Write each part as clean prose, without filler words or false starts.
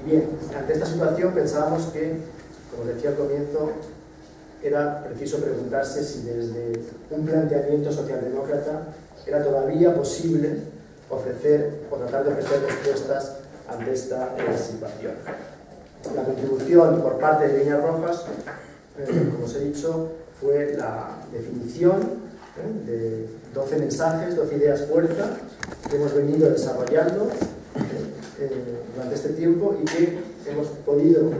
Y bien, ante esta situación pensábamos que, como decía al comienzo, era preciso preguntarse si desde un planteamiento socialdemócrata era todavía posible ofrecer o tratar de ofrecer respuestas ante esta situación. La contribución por parte de Líneas Rojas, como os he dicho, fue la definición de 12 mensajes, 12 ideas fuerza que hemos venido desarrollando durante este tiempo y que hemos podido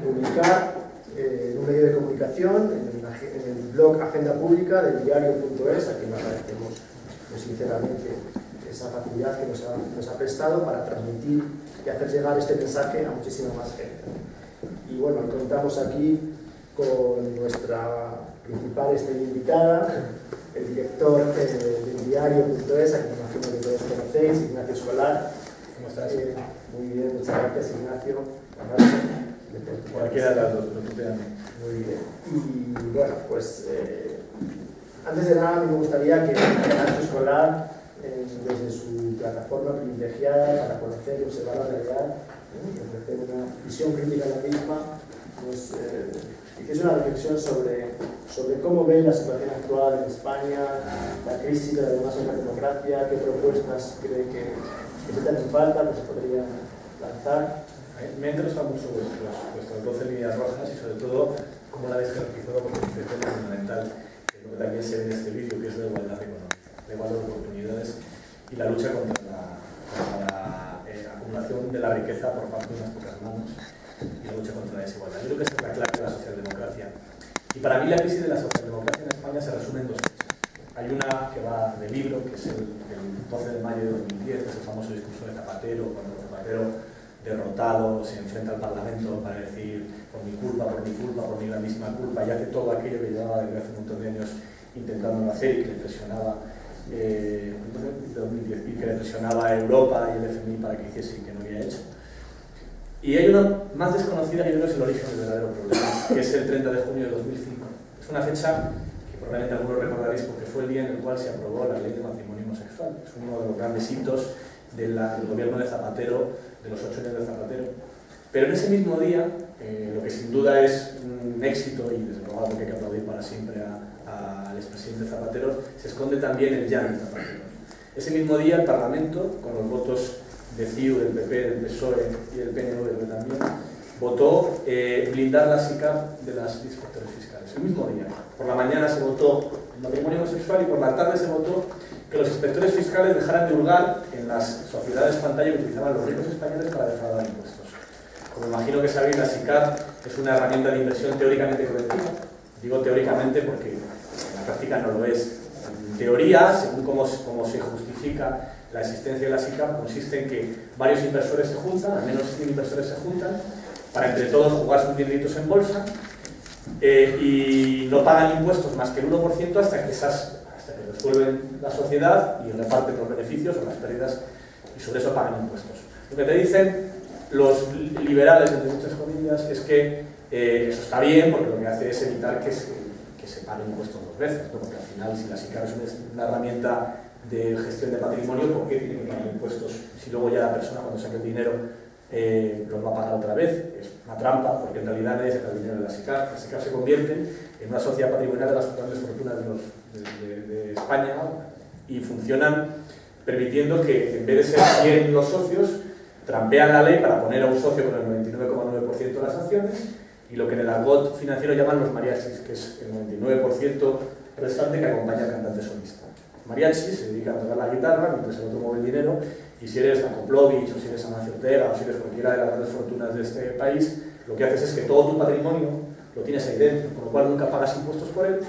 publicar en un medio de comunicación, en el blog Agenda Pública del diario.es, a quien agradecemos sinceramente esa facilidad que nos ha prestado para transmitir y hacer llegar este mensaje a muchísima más gente. Y bueno, contamos aquí con nuestra principal invitada, el director del diario.es, a quien imagino que todos conocéis, Ignacio Escolar. ¿Cómo estás? Muy bien, muchas gracias, Ignacio. Cualquiera de las dos, lo que te ame. Muy bien. Y bueno, pues antes de nada me gustaría que Ignacio Escolar, desde su plataforma privilegiada para conocer y observar la realidad y ofrecer una visión crítica de la misma, pues hiciese una reflexión sobre cómo ve la situación actual en España, la crisis de la democracia, qué propuestas cree que se echan en falta, que se podrían lanzar. Me ha interesado mucho vuestras 12 líneas rojas y sobre todo cómo la habéis jerarquizado porque es un tema fundamental, que es lo que también se ve en este vídeo, que es la igualdad económica, la igualdad de oportunidades y la lucha contra la acumulación de la riqueza por parte de unas pocas manos y la lucha contra la desigualdad. Yo creo que esa es la clave de la socialdemocracia. Y para mí la crisis de la socialdemocracia en España se resume en dos cosas. Hay una que va del libro, que es el 12 de mayo de 2010, que es el famoso discurso de Zapatero, cuando Zapatero, derrotado, se enfrenta al Parlamento para decir por mi culpa, por mi grandísima culpa, y hace todo aquello que llevaba desde hace un montón de años intentando hacer y que le presionaba a Europa y el FMI para que hiciese y que no había hecho. Y hay una más desconocida que yo creo que es el origen del verdadero problema, que es el 30 de junio de 2005. Es una fecha que probablemente algunos recordaréis porque fue el día en el cual se aprobó la ley de matrimonio homosexual. Es uno de los grandes hitos del gobierno de Zapatero, de los 8 años de Zapatero. Pero en ese mismo día, lo que sin duda es un éxito, y desde luego algo que hay que aplaudir para siempre al expresidente Zapatero, se esconde también el ya de Zapatero. Ese mismo día el Parlamento, con los votos de CiU, del PP, del PSOE y del PNV también, votó blindar la SICAP de las inspectores fiscales. El mismo día. Por la mañana se votó el matrimonio homosexual y por la tarde se votó que los inspectores fiscales dejaran de hurgar en las sociedades pantalla que utilizaban los ricos españoles para defraudar impuestos. Como imagino que sabéis, la SICAP es una herramienta de inversión teóricamente colectiva. Digo teóricamente porque en la práctica no lo es. En teoría, según cómo se justifica la existencia de la SICAP, consiste en que varios inversores se juntan, al menos 100 inversores se juntan, para entre todos jugar sus dineritos en bolsa y no pagan impuestos más que el 1% hasta que resuelven la sociedad y reparten los beneficios o las pérdidas y sobre eso pagan impuestos. Lo que te dicen los liberales, entre muchas comillas, es que eso está bien porque lo que hace es evitar que se paguen impuestos dos veces, ¿no? Porque al final, si la SICAP es una herramienta de gestión de patrimonio, ¿por qué tiene que pagar impuestos si luego ya la persona cuando saque el dinero los va a pagar otra vez? Es una trampa porque en realidad nadie saca el dinero de la SICAP. La SICAP se convierte en una sociedad patrimonial de las grandes fortunas de España y funcionan permitiendo que en vez de ser 100 los socios, trampean la ley para poner a un socio con el 99,9% de las acciones y lo que en el argot financiero llaman los mariachis, que es el 99% restante que acompaña al cantante solista. Mariachi se dedica a tocar la guitarra mientras el otro mueve el dinero, y si eres la Koplovich o si eres Amancio Ortega o si eres cualquiera de las grandes fortunas de este país, lo que haces es que todo tu patrimonio lo tienes ahí dentro, con lo cual nunca pagas impuestos por él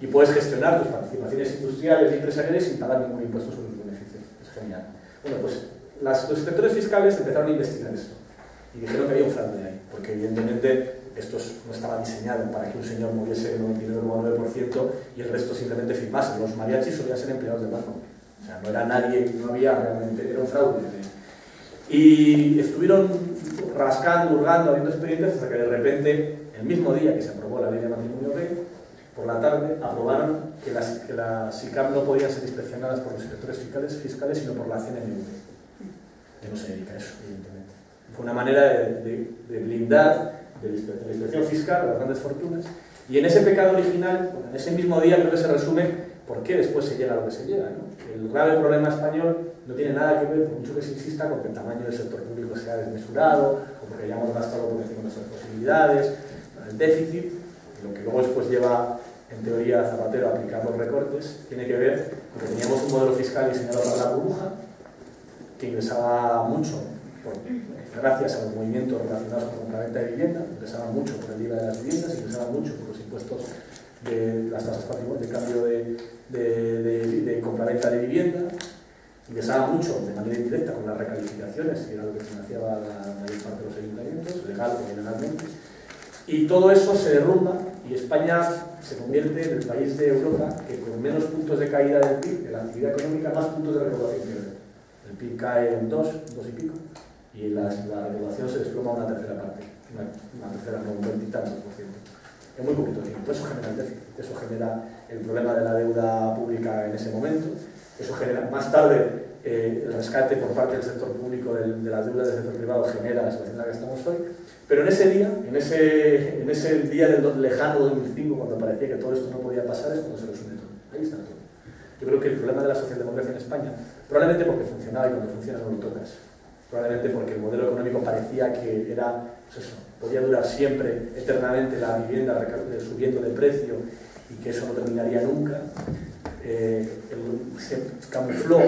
y puedes gestionar tus participaciones industriales y empresariales sin pagar ningún impuesto sobre los beneficios. Es genial. Bueno, pues los inspectores fiscales empezaron a investigar esto y dijeron que había un fraude ahí, porque evidentemente esto no estaba diseñado para que un señor moviese el 99,9% y el resto simplemente firmase. Los mariachis solían ser empleados del banco. O sea, no era nadie, no había realmente, era un fraude. Y estuvieron rascando, hurgando, habiendo expedientes hasta que de repente, el mismo día que se aprobó la ley de matrimonio B, por la tarde aprobaron que las SICAP no podían ser inspeccionadas por los inspectores fiscales, sino por la CNMV, que no se dedica a eso, evidentemente. Fue una manera de blindar de la inspección fiscal a las grandes fortunas. Y en ese pecado original, bueno, en ese mismo día creo que se resume por qué después se llega a lo que se llega, ¿no? El grave problema español no tiene nada que ver, por mucho que se insista, con que el tamaño del sector público sea desmesurado, o porque hayamos gastado por encima de nuestras posibilidades, el déficit, lo que luego después lleva, en teoría, a Zapatero a aplicar los recortes, tiene que ver con que teníamos un modelo fiscal diseñado para la burbuja, que ingresaba mucho gracias a los movimientos relacionados con la compraventa de vivienda, ingresaba mucho por el IVA de las viviendas, ingresaba mucho por los impuestos de las tasas de cambio de compraventa de vivienda, ingresaba mucho de manera indirecta con las recalificaciones, que era lo que financiaba la mayor parte de los ayuntamientos, legal o ilegalmente, y todo eso se derrumba y España se convierte en el país de Europa que con menos puntos de caída del PIB, de la actividad económica, más puntos de recaudación pierde. El PIB cae en 2 y pico, y la recaudación se desploma a una tercera parte, una tercera, no, un 20 y tantos %. En muy poquito tiempo. Eso genera el déficit, eso genera el problema de la deuda pública en ese momento, eso genera más tarde el rescate por parte del sector público de las deudas del sector privado genera la situación en la que estamos hoy. Pero en ese día, en ese día del lejano 2005, cuando parecía que todo esto no podía pasar, es cuando se resume todo. Ahí está todo. Yo creo que el problema de la socialdemocracia en España, probablemente porque funcionaba y cuando funciona no lo tocas, probablemente porque el modelo económico parecía que era, pues eso, podía durar siempre, eternamente la vivienda subiendo de precio y que eso no terminaría nunca, se camufló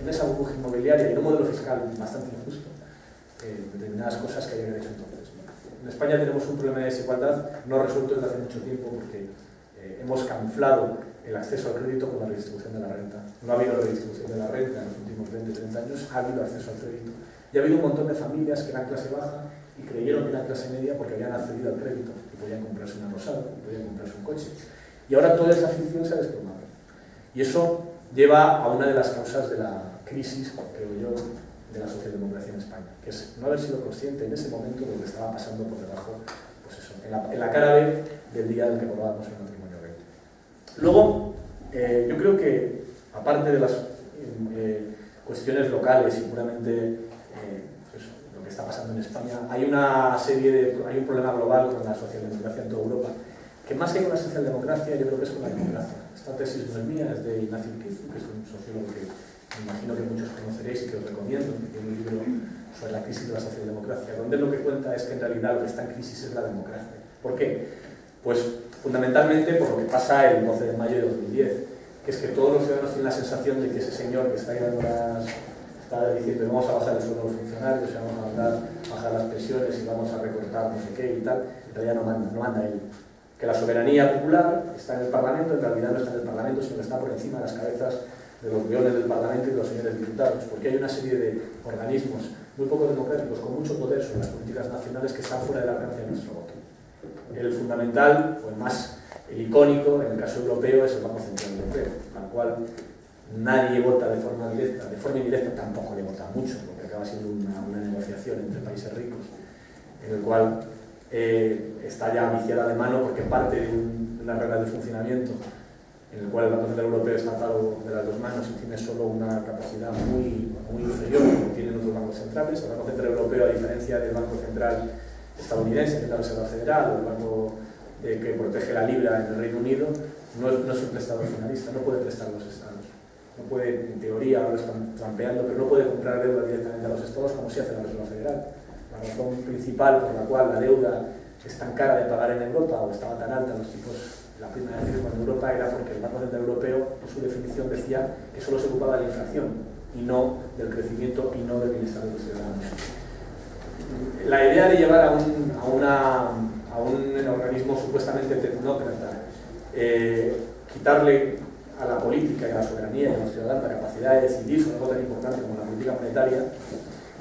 en esa burbuja inmobiliaria y en un modelo fiscal bastante injusto determinadas cosas que había que haber hecho entonces. En España tenemos un problema de desigualdad no resuelto desde hace mucho tiempo porque hemos camuflado el acceso al crédito con la redistribución de la renta. No ha habido redistribución de la renta en los últimos 20-30 años, ha habido acceso al crédito. Y ha habido un montón de familias que eran clase baja y creyeron que eran clase media porque habían accedido al crédito y podían comprarse una rosada, y podían comprarse un coche. Y ahora toda esa ficción se ha desplomado. Y eso lleva a una de las causas de la crisis, creo yo, de la socialdemocracia en España, que es no haber sido consciente en ese momento de lo que estaba pasando por debajo, pues eso, en la cara B del día en que abordábamos el matrimonio gay. Luego, yo creo que, aparte de las cuestiones locales y puramente pues, lo que está pasando en España, hay un problema global con la socialdemocracia en toda Europa, que más que con la socialdemocracia, yo creo que es con la democracia. Esta tesis no es mía, es de Ignacio Urquizu, que es un sociólogo que me imagino que muchos conoceréis y que os recomiendo, que tiene un libro sobre la crisis de la socialdemocracia, donde lo que cuenta es que en realidad lo que está en crisis es la democracia. ¿Por qué? Pues fundamentalmente por lo que pasa el 12 de mayo de 2010, que es que todos los ciudadanos tienen la sensación de que ese señor que está diciendo vamos a bajar el sueldo de los funcionarios, y vamos a bajar las pensiones y vamos a recortar no sé qué y tal, en realidad no manda él. Que la soberanía popular está en el Parlamento, en realidad no está en el Parlamento, sino que está por encima de las cabezas de los leones del Parlamento y de los señores diputados, porque hay una serie de organismos muy poco democráticos, con mucho poder sobre las políticas nacionales que están fuera del alcance de nuestro voto. El fundamental, o el icónico, en el caso europeo, es el Banco Central Europeo, al cual nadie vota de forma directa, de forma indirecta tampoco le vota mucho, porque acaba siendo una negociación entre países ricos, en el cual está ya viciada de mano porque parte de una regla de funcionamiento en el cual el Banco Central Europeo está atado de las dos manos y tiene solo una capacidad muy inferior a lo que tienen otros bancos centrales. El Banco Central Europeo, a diferencia del Banco Central estadounidense, que es la Reserva Federal, o el banco que protege la libra en el Reino Unido, no es un prestador finalista, no puede prestar a los estados. No puede, en teoría, ahora están trampeando, pero no puede comprar deuda directamente a los estados como sí hace la Reserva Federal. La razón principal por la cual la deuda es tan cara de pagar en Europa o estaba tan alta los tipos, la prima de riesgo en Europa, era porque el Banco Central Europeo, en su definición, decía que solo se ocupaba de la inflación y no del crecimiento y no del bienestar de los ciudadanos. La idea de llevar a un organismo supuestamente tecnócrata, quitarle a la política y a la soberanía y a los ciudadanos la capacidad de decidir sobre algo tan importante como la política monetaria,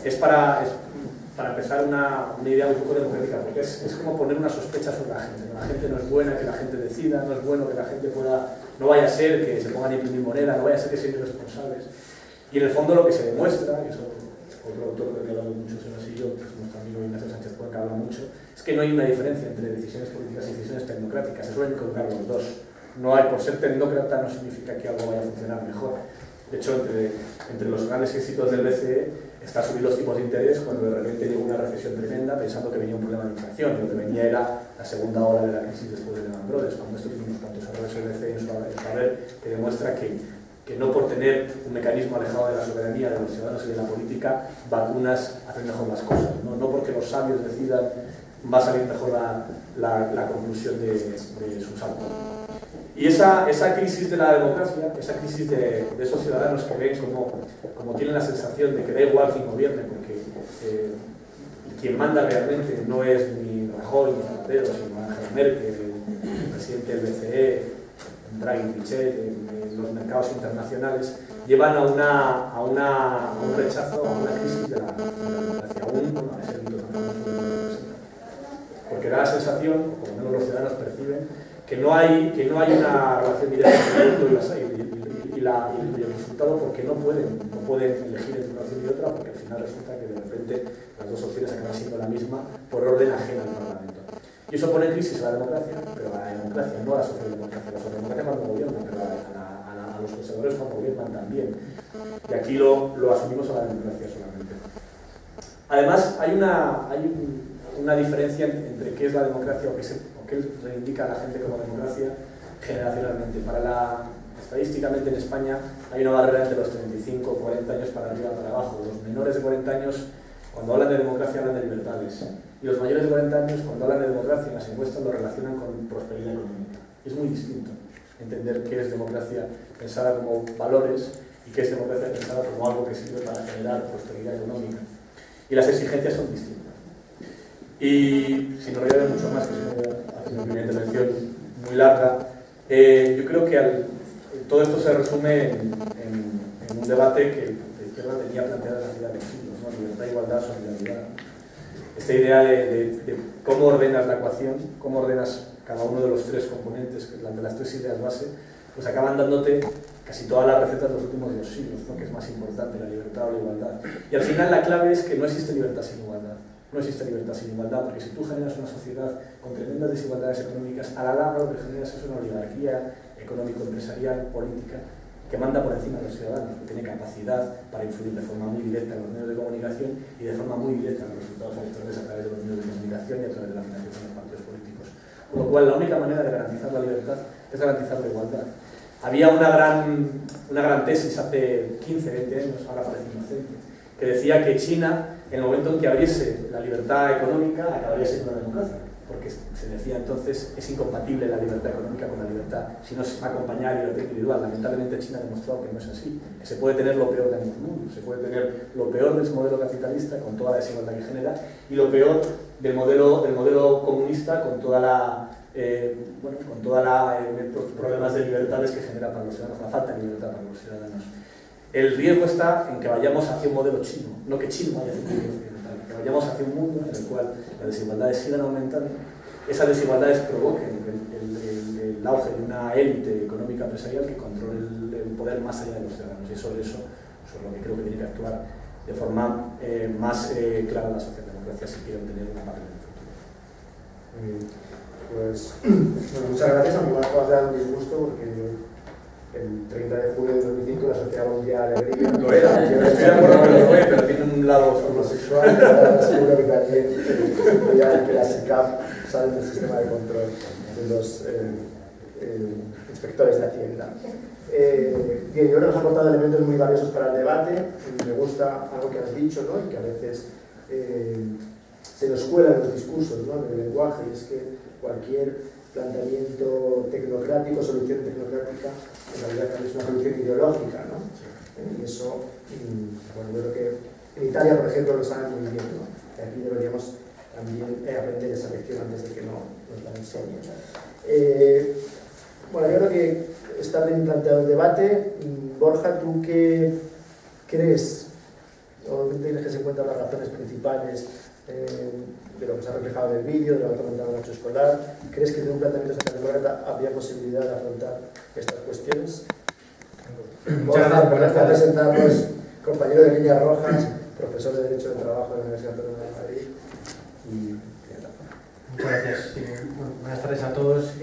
es para empezar una idea un poco democrática, porque es como poner una sospecha sobre la gente. La gente no es buena, que la gente decida, no es bueno que la gente pueda, no vaya a ser que se pongan a imprimir moneda, no vaya a ser que sean irresponsables. Y en el fondo lo que se demuestra, y eso otro autor que ha hablado mucho sobre yo, que es nuestro amigo Ignacio Sánchez Cuenca, habla mucho, es que no hay una diferencia entre decisiones políticas y decisiones tecnocráticas, se suelen colocar los dos. No hay, por ser tecnócrata no significa que algo vaya a funcionar mejor. De hecho, entre los grandes éxitos del BCE está a subir los tipos de interés cuando de repente llegó una recesión tremenda pensando que venía un problema de inflación, y lo que venía era la segunda ola de la crisis después de Lehman Brothers. Cuando esto tiene unos cuantos errores el BCE en su haber, que demuestra que no por tener un mecanismo alejado de la soberanía de los ciudadanos y de la política, vacunas hacen mejor las cosas, no porque los sabios decidan va a salir mejor la conclusión de sus actos. Y esa crisis de la democracia, esa crisis de esos ciudadanos que ven como tienen la sensación de que da igual quien gobierne, porque quien manda realmente no es ni Rajoy ni Zapatero, sino Angela Merkel, el presidente del BCE, Draghi, Trichet, los mercados internacionales, llevan a un rechazo, a una crisis de la democracia, a ese rito tan famoso de la democracia. Porque da la sensación, o por lo menos los ciudadanos perciben, que no hay una relación directa entre el voto y el resultado, porque no pueden elegir entre una opción y otra, porque al final resulta que de repente las dos opciones acaban siendo la misma por orden ajeno al Parlamento. Y eso pone en crisis a la democracia, pero a la democracia, no a la socialdemocracia. La socialdemocracia cuando gobierna, pero a los conservadores cuando gobiernan también. Y aquí lo asumimos a la democracia solamente. Además, hay una diferencia entre qué es la democracia o qué reivindica a la gente como democracia generacionalmente. Estadísticamente en España hay una barrera entre los 35 o 40 años para arriba para abajo. Los menores de 40 años, cuando hablan de democracia, hablan de libertades. Y los mayores de 40 años, cuando hablan de democracia en las encuestas, lo relacionan con prosperidad económica. Es muy distinto entender qué es democracia pensada como valores y qué es democracia pensada como algo que sirve para generar prosperidad económica. Y las exigencias son distintas. Y sin olvidar mucho más, que es una primera intervención muy larga, yo creo que todo esto se resume en un debate que la izquierda tenía planteado desde hace varios siglos, ¿no? Libertad, igualdad, solidaridad. Esta idea de cómo ordenas la ecuación, cómo ordenas cada uno de los tres componentes, de las tres ideas base, pues acaban dándote casi todas las recetas de los últimos 2 siglos, ¿no? Que es más importante, la libertad o la igualdad. Y al final la clave es que no existe libertad sin igualdad. No existe libertad sin igualdad, porque si tú generas una sociedad con tremendas desigualdades económicas, a la larga lo que generas es una oligarquía económico-empresarial, política, que manda por encima de los ciudadanos, que tiene capacidad para influir de forma muy directa en los medios de comunicación y de forma muy directa en los resultados electorales a través de los medios de comunicación y a través de la financiación de los partidos políticos. Con lo cual, la única manera de garantizar la libertad es garantizar la igualdad. Había una gran tesis hace 15, 20 años, ahora parece inocente, que decía que China, en el momento en que abriese la libertad económica, acabaría siendo una democracia, porque se decía entonces es incompatible la libertad económica con la libertad, si no se va a acompañar la libertad individual. Lamentablemente China ha demostrado que no es así, que se puede tener lo peor de ambos mundos, se puede tener lo peor de ese modelo capitalista con toda la desigualdad que genera y lo peor del modelo comunista con toda la problemas de libertades que genera para los ciudadanos, la falta de libertad para los ciudadanos. El riesgo está en que vayamos hacia un modelo chino, no que China vaya hacia un modelo occidental, que vayamos hacia un mundo en el cual las desigualdades sigan aumentando, esas desigualdades provoquen el auge de una élite económica empresarial que controle el poder más allá de los ciudadanos. Y sobre eso es lo que creo que tiene que actuar de forma más clara la socialdemocracia si quiere obtener una parte del futuro. Pues bueno, muchas gracias. A mí me acabas de dar un disgusto porque el 30 de julio de 2005 la Sociedad Mundial de Alegría lo era, yo estoy de acuerdo que lo fue, pero tiene un lado homosexual, seguro que también que la SICAP sale del sistema de control de los inspectores de Hacienda. Bien, yo creo que nos ha aportado elementos muy valiosos para el debate. Me gusta algo que has dicho, ¿no? Y que a veces se nos cuelan los discursos, ¿no? En el lenguaje, y es que cualquier planteamiento tecnocrático, solución tecnocrática, en realidad es una solución ideológica, ¿no? Y eso, bueno, yo creo que en Italia, por ejemplo, lo saben muy bien, ¿no? Y aquí deberíamos también aprender esa lección antes de que nos la enseñen. Bueno, yo creo que está bien planteado el debate. Borja, ¿tú qué crees? ¿O qué tienes que se encuentran las razones principales de lo que se ha reflejado en el vídeo, de lo que ha comentado Nacho Escolar? ¿Crees que de un planteamiento socialdemócrata habría posibilidad de afrontar estas cuestiones? Muchas gracias por esta presentarnos, compañero de Líneas Rojas, profesor de Derecho del Trabajo de la Universidad Autónoma de Madrid. Muchas gracias. Buenas tardes a todos.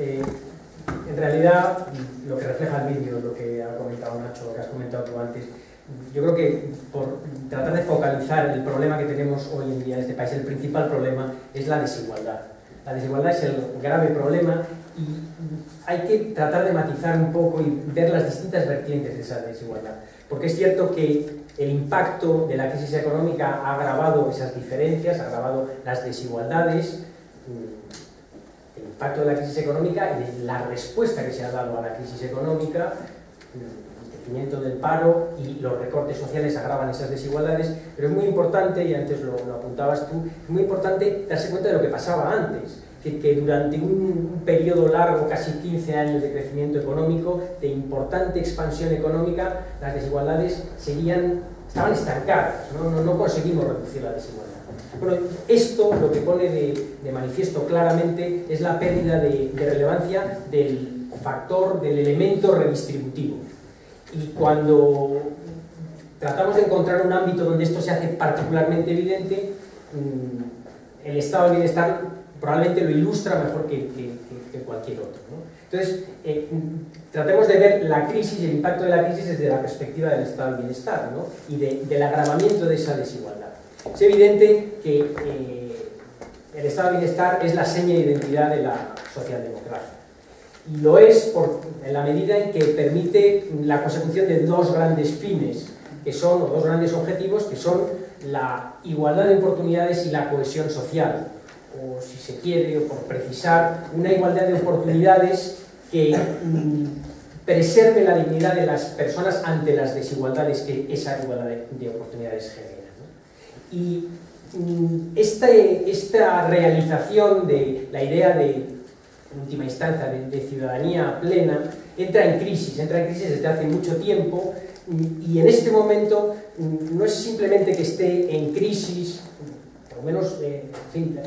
En realidad, lo que refleja el vídeo, lo que ha comentado Nacho, lo que has comentado tú antes, yo creo que por tratar de focalizar el problema que tenemos hoy en día en este país, el principal problema es la desigualdad. La desigualdad es el grave problema y hay que tratar de matizar un poco y ver las distintas vertientes de esa desigualdad. Porque es cierto que el impacto de la crisis económica ha agravado esas diferencias, ha agravado las desigualdades, el impacto de la crisis económica y la respuesta que se ha dado a la crisis económica, el crecimiento del paro y los recortes sociales agravan esas desigualdades, pero es muy importante, y antes lo apuntabas tú, es muy importante darse cuenta de lo que pasaba antes. Es decir, que durante un periodo largo, casi 15 años de crecimiento económico, de importante expansión económica, las desigualdades estaban estancadas, no conseguimos reducir la desigualdad. Bueno, esto lo que pone de manifiesto claramente es la pérdida de relevancia del factor, del elemento redistributivo. Y cuando tratamos de encontrar un ámbito donde esto se hace particularmente evidente, el estado de bienestar probablemente lo ilustra mejor que cualquier otro, ¿no? Entonces, tratemos de ver la crisis y el impacto de la crisis desde la perspectiva del estado de bienestar, ¿no? Y del agravamiento de esa desigualdad. Es evidente que el estado de bienestar es la seña de identidad de la socialdemocracia. Y lo es en la medida en que permite la consecución de dos grandes fines, o dos grandes objetivos, que son la igualdad de oportunidades y la cohesión social. O si se quiere, o por precisar, una igualdad de oportunidades que preserve la dignidad de las personas ante las desigualdades que esa igualdad de oportunidades genera, ¿no? Y esta realización de la idea de, en última instancia, de ciudadanía plena, entra en crisis desde hace mucho tiempo, y en este momento no es simplemente que esté en crisis, por lo menos, en fin,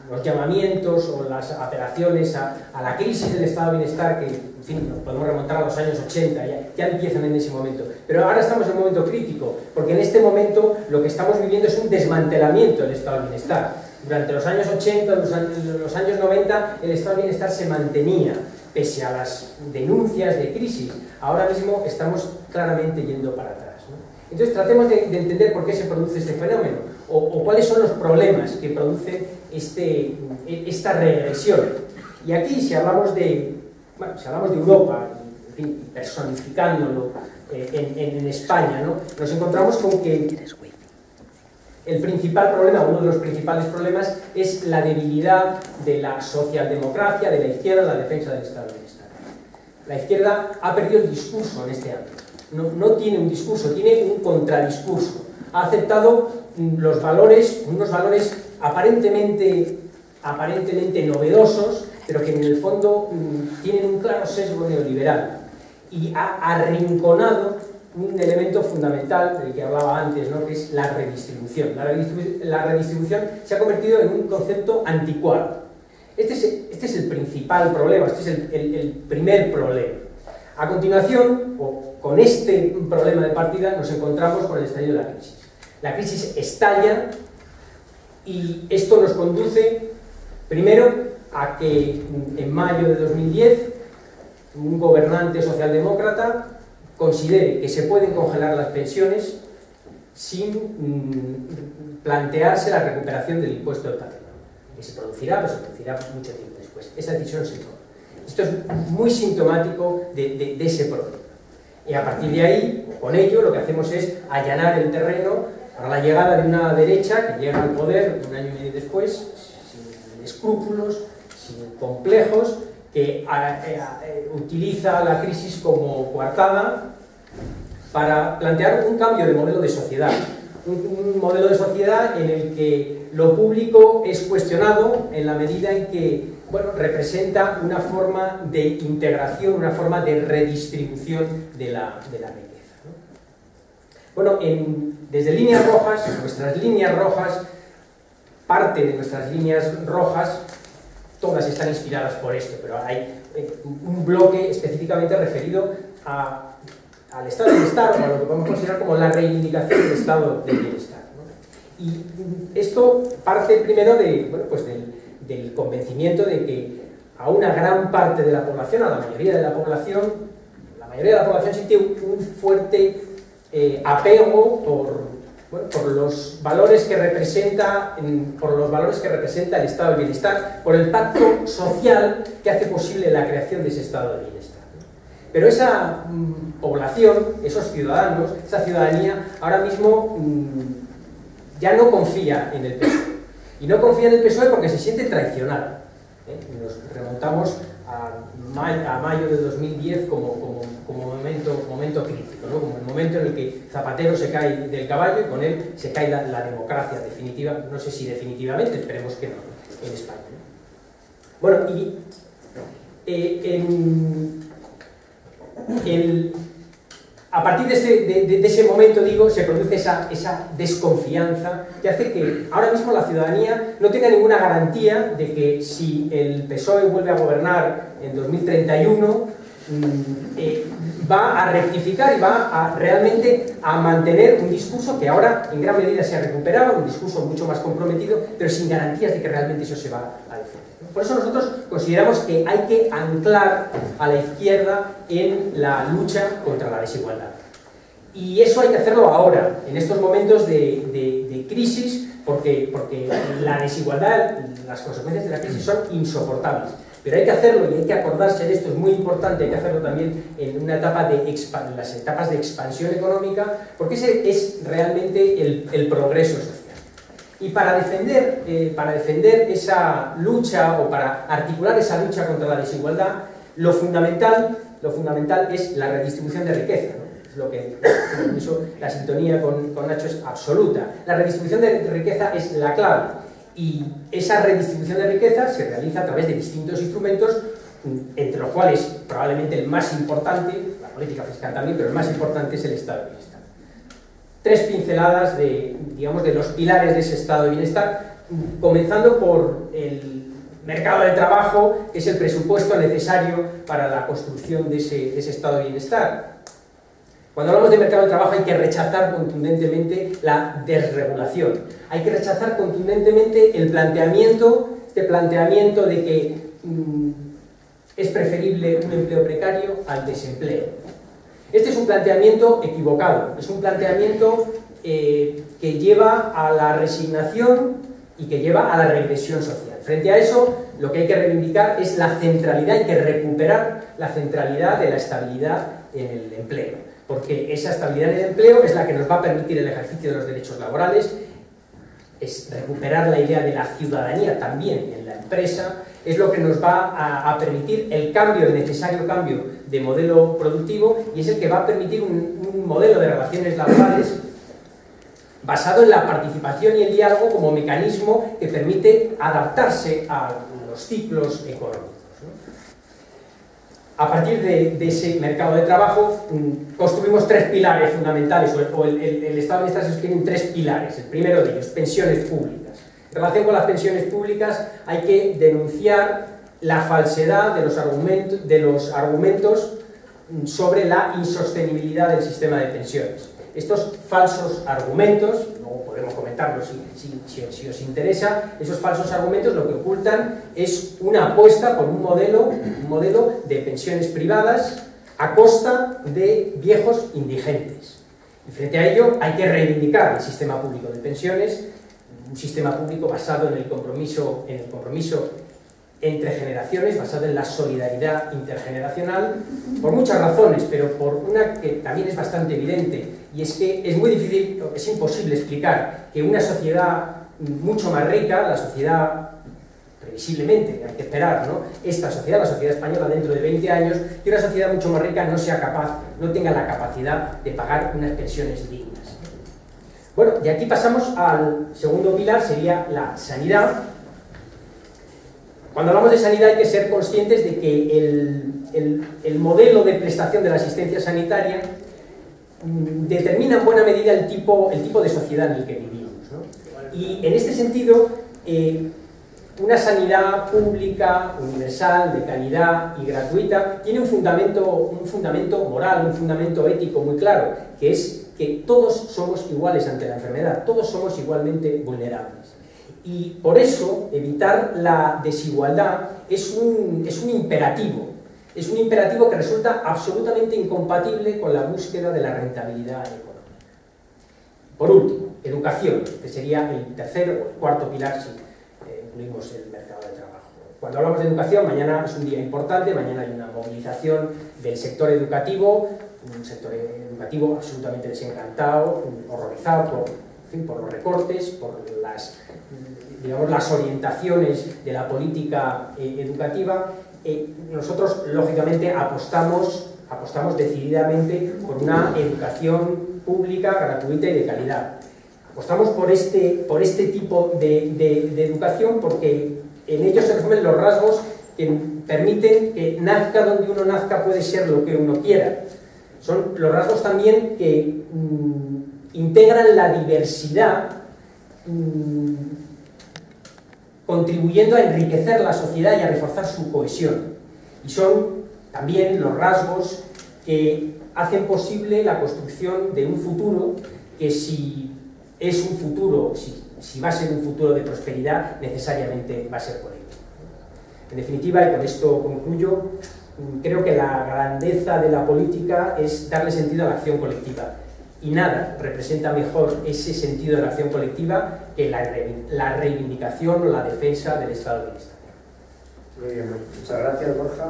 los llamamientos o las apelaciones a la crisis del estado de bienestar, que, en fin, nos podemos remontar a los años 80, ya empiezan en ese momento. Pero ahora estamos en un momento crítico, porque en este momento lo que estamos viviendo es un desmantelamiento del estado de bienestar. Durante los años 80, los años 90, el estado de bienestar se mantenía, pese a las denuncias de crisis. Ahora mismo estamos claramente yendo para atrás, ¿no? Entonces tratemos de entender por qué se produce este fenómeno, o cuáles son los problemas que produce esta regresión. Y aquí, si hablamos de Europa, en fin, personificándolo en España, ¿no? Nos encontramos con que el principal problema, uno de los principales problemas, es la debilidad de la socialdemocracia, de la izquierda, en la defensa del estado de bienestar. La izquierda ha perdido el discurso en este ámbito. No tiene un discurso, tiene un contradiscurso. Ha aceptado unos valores aparentemente novedosos, pero que en el fondo tienen un claro sesgo neoliberal, y ha arrinconado un elemento fundamental del que hablaba antes, ¿no? Que es la redistribución. La redistribución se ha convertido en un concepto anticuado. Este es el principal problema, este es el primer problema. A continuación, con este problema de partida, nos encontramos con el estallido de la crisis. La crisis estalla y esto nos conduce, primero, a que en mayo de 2010 un gobernante socialdemócrata considere que se pueden congelar las pensiones sin plantearse la recuperación del impuesto del patrimonio. Que se producirá, pero se producirá mucho tiempo después. Esa decisión se toma. Esto es muy sintomático de ese problema. Y a partir de ahí, con ello, lo que hacemos es allanar el terreno para la llegada de una derecha que llega al poder un año y medio después, sin escrúpulos, sin complejos, que utiliza la crisis como coartada para plantear un cambio de modelo de sociedad. Un modelo de sociedad en el que lo público es cuestionado en la medida en que, bueno, representa una forma de integración, una forma de redistribución de la riqueza, ¿no? Bueno, desde líneas rojas, nuestras líneas rojas, parte de nuestras líneas rojas, todas están inspiradas por esto, pero hay un bloque específicamente referido al estado de bienestar, o a lo que podemos considerar como la reivindicación del estado de bienestar, ¿no? Y esto parte primero del convencimiento de que a una gran parte de la población, a la mayoría de la población siente un fuerte apego por los valores que representa el estado de bienestar, por el pacto social que hace posible la creación de ese estado de bienestar. Pero esa población, esos ciudadanos, esa ciudadanía, ahora mismo ya no confía en el PSOE. Y no confía en el PSOE porque se siente traicionada. Nos remontamos a mayo de 2010 como momento crítico, ¿no? Como el momento en el que Zapatero se cae del caballo y con él se cae la democracia definitiva, no sé si definitivamente, esperemos que no, en España, ¿no? Bueno, y a partir de ese momento, digo, se produce esa desconfianza que hace que ahora mismo la ciudadanía no tenga ninguna garantía de que si el PSOE vuelve a gobernar en 2031 va a rectificar y va realmente a mantener un discurso que ahora en gran medida se ha recuperado, un discurso mucho más comprometido, pero sin garantías de que realmente eso se va a defender. Por eso nosotros consideramos que hay que anclar a la izquierda en la lucha contra la desigualdad. Y eso hay que hacerlo ahora, en estos momentos de crisis, porque la desigualdad, las consecuencias de la crisis son insoportables. Pero hay que hacerlo y hay que acordarse de esto, es muy importante, hay que hacerlo también en una etapa las etapas de expansión económica, porque ese es realmente el progreso social. Y para defender esa lucha o para articular esa lucha contra la desigualdad, lo fundamental es la redistribución de riqueza, ¿no? Es lo que, por eso la sintonía con Nacho es absoluta. La redistribución de riqueza es la clave. Y esa redistribución de riqueza se realiza a través de distintos instrumentos, entre los cuales probablemente el más importante, la política fiscal también, pero el más importante es el estado de bienestar. Tres pinceladas de los pilares de ese estado de bienestar, comenzando por el mercado de trabajo, que es el presupuesto necesario para la construcción de ese estado de bienestar. Cuando hablamos de mercado de trabajo hay que rechazar contundentemente la desregulación. Hay que rechazar contundentemente el planteamiento, de que es preferible un empleo precario al desempleo. Este es un planteamiento equivocado, es un planteamiento que lleva a la resignación y que lleva a la regresión social. Frente a eso, lo que hay que reivindicar es la centralidad, hay que recuperar la centralidad de la estabilidad en el empleo. Porque esa estabilidad en el empleo es la que nos va a permitir el ejercicio de los derechos laborales, es recuperar la idea de la ciudadanía también en la empresa, es lo que nos va a permitir el necesario cambio de modelo productivo y es el que va a permitir un modelo de relaciones laborales basado en la participación y el diálogo como mecanismo que permite adaptarse a los ciclos económicos. A partir de ese mercado de trabajo construimos tres pilares fundamentales, o el estado de bienestar se sostiene en tres pilares. El primero de ellos, pensiones públicas. En relación con las pensiones públicas hay que denunciar la falsedad de los argumentos sobre la insostenibilidad del sistema de pensiones. Estos falsos argumentos, luego podemos comentarlos si os interesa, esos falsos argumentos lo que ocultan es una apuesta por un modelo de pensiones privadas a costa de viejos indigentes. Y frente a ello hay que reivindicar el sistema público de pensiones, un sistema público basado en el compromiso entre generaciones, basado en la solidaridad intergeneracional, por muchas razones, pero por una que también es bastante evidente, y es que es muy difícil, es imposible explicar que una sociedad mucho más rica, la sociedad, previsiblemente, hay que esperar, ¿no? Esta sociedad, la sociedad española dentro de 20 años, que una sociedad mucho más rica no sea capaz, no tenga la capacidad de pagar unas pensiones dignas. Bueno, y aquí pasamos al segundo pilar, sería la sanidad. Cuando hablamos de sanidad hay que ser conscientes de que el modelo de prestación de la asistencia sanitaria determina en buena medida el tipo de sociedad en el que vivimos, ¿no? Y en este sentido, una sanidad pública, universal, de calidad y gratuita, tiene un fundamento moral, un fundamento ético muy claro, que es que todos somos iguales ante la enfermedad, todos somos igualmente vulnerables. Y por eso evitar la desigualdad es un imperativo que resulta absolutamente incompatible con la búsqueda de la rentabilidad económica. Por último, educación, que sería el tercer o el cuarto pilar si incluimos el mercado de trabajo. Cuando hablamos de educación, mañana es un día importante, mañana hay una movilización del sector educativo, un sector educativo absolutamente desencantado, horrorizado por los recortes, por las orientaciones de la política educativa. Nosotros, lógicamente, apostamos decididamente por una educación pública, gratuita y de calidad. Apostamos por este tipo de educación porque en ello se resumen los rasgos que permiten que nazca donde uno nazca puede ser lo que uno quiera. Son los rasgos también que integran la diversidad, contribuyendo a enriquecer la sociedad y a reforzar su cohesión. Y son también los rasgos que hacen posible la construcción de un futuro que, si es un futuro, si va a ser un futuro de prosperidad, necesariamente va a ser político. En definitiva, y con esto concluyo, creo que la grandeza de la política es darle sentido a la acción colectiva. Y nada representa mejor ese sentido de la acción colectiva que la reivindicación o la defensa del Estado de Bienestar. Muy bien, muchas gracias, Borja.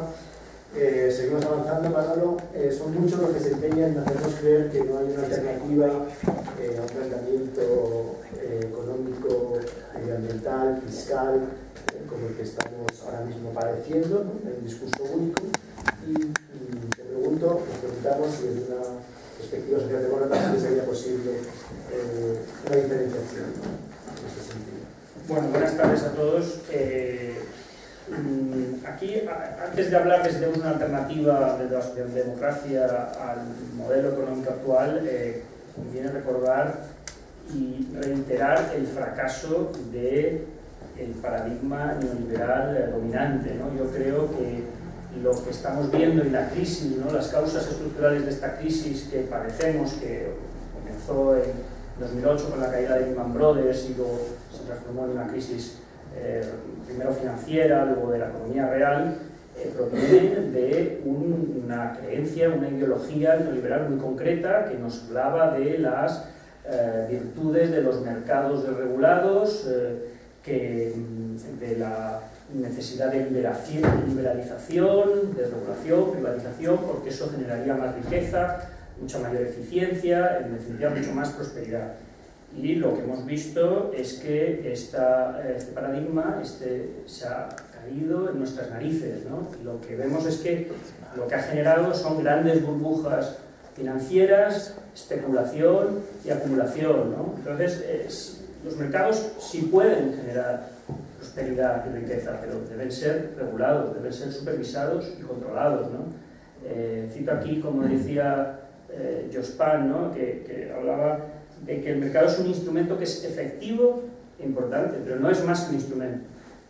Seguimos avanzando, Manolo. Son muchos los que se empeñan en hacernos creer que no hay una alternativa a un planteamiento económico, medioambiental, fiscal, como el que estamos ahora mismo padeciendo, ¿no? El discurso único. Y te preguntamos si desde una perspectiva socialdemócrata sí sería posible una diferenciación, ¿no? En ese sentido. Bueno, buenas tardes a todos. Aquí, antes de hablar desde una alternativa de la socialdemocracia al modelo económico actual, conviene recordar y reiterar el fracaso del paradigma neoliberal dominante, ¿no? Yo creo que lo que estamos viendo en la crisis, ¿no? Las causas estructurales de esta crisis que padecemos, que comenzó en 2008 con la caída de Lehman Brothers y luego se transformó en una crisis primero financiera, luego de la economía real, proviene de una creencia, una ideología neoliberal muy concreta que nos hablaba de las virtudes de los mercados desregulados, de la necesidad de liberalización, de regulación, privatización, porque eso generaría más riqueza, mucha mayor eficiencia, en definitiva mucho más prosperidad. Y lo que hemos visto es que este paradigma se ha caído en nuestras narices, ¿no? Y lo que vemos es que lo que ha generado son grandes burbujas financieras, especulación y acumulación, ¿no? Entonces, los mercados sí pueden generar prosperidad y riqueza, pero deben ser regulados, deben ser supervisados y controlados, ¿no? Cito aquí, como decía Jospin, ¿no? que hablaba de que el mercado es un instrumento que es efectivo e importante, pero no es más que un instrumento.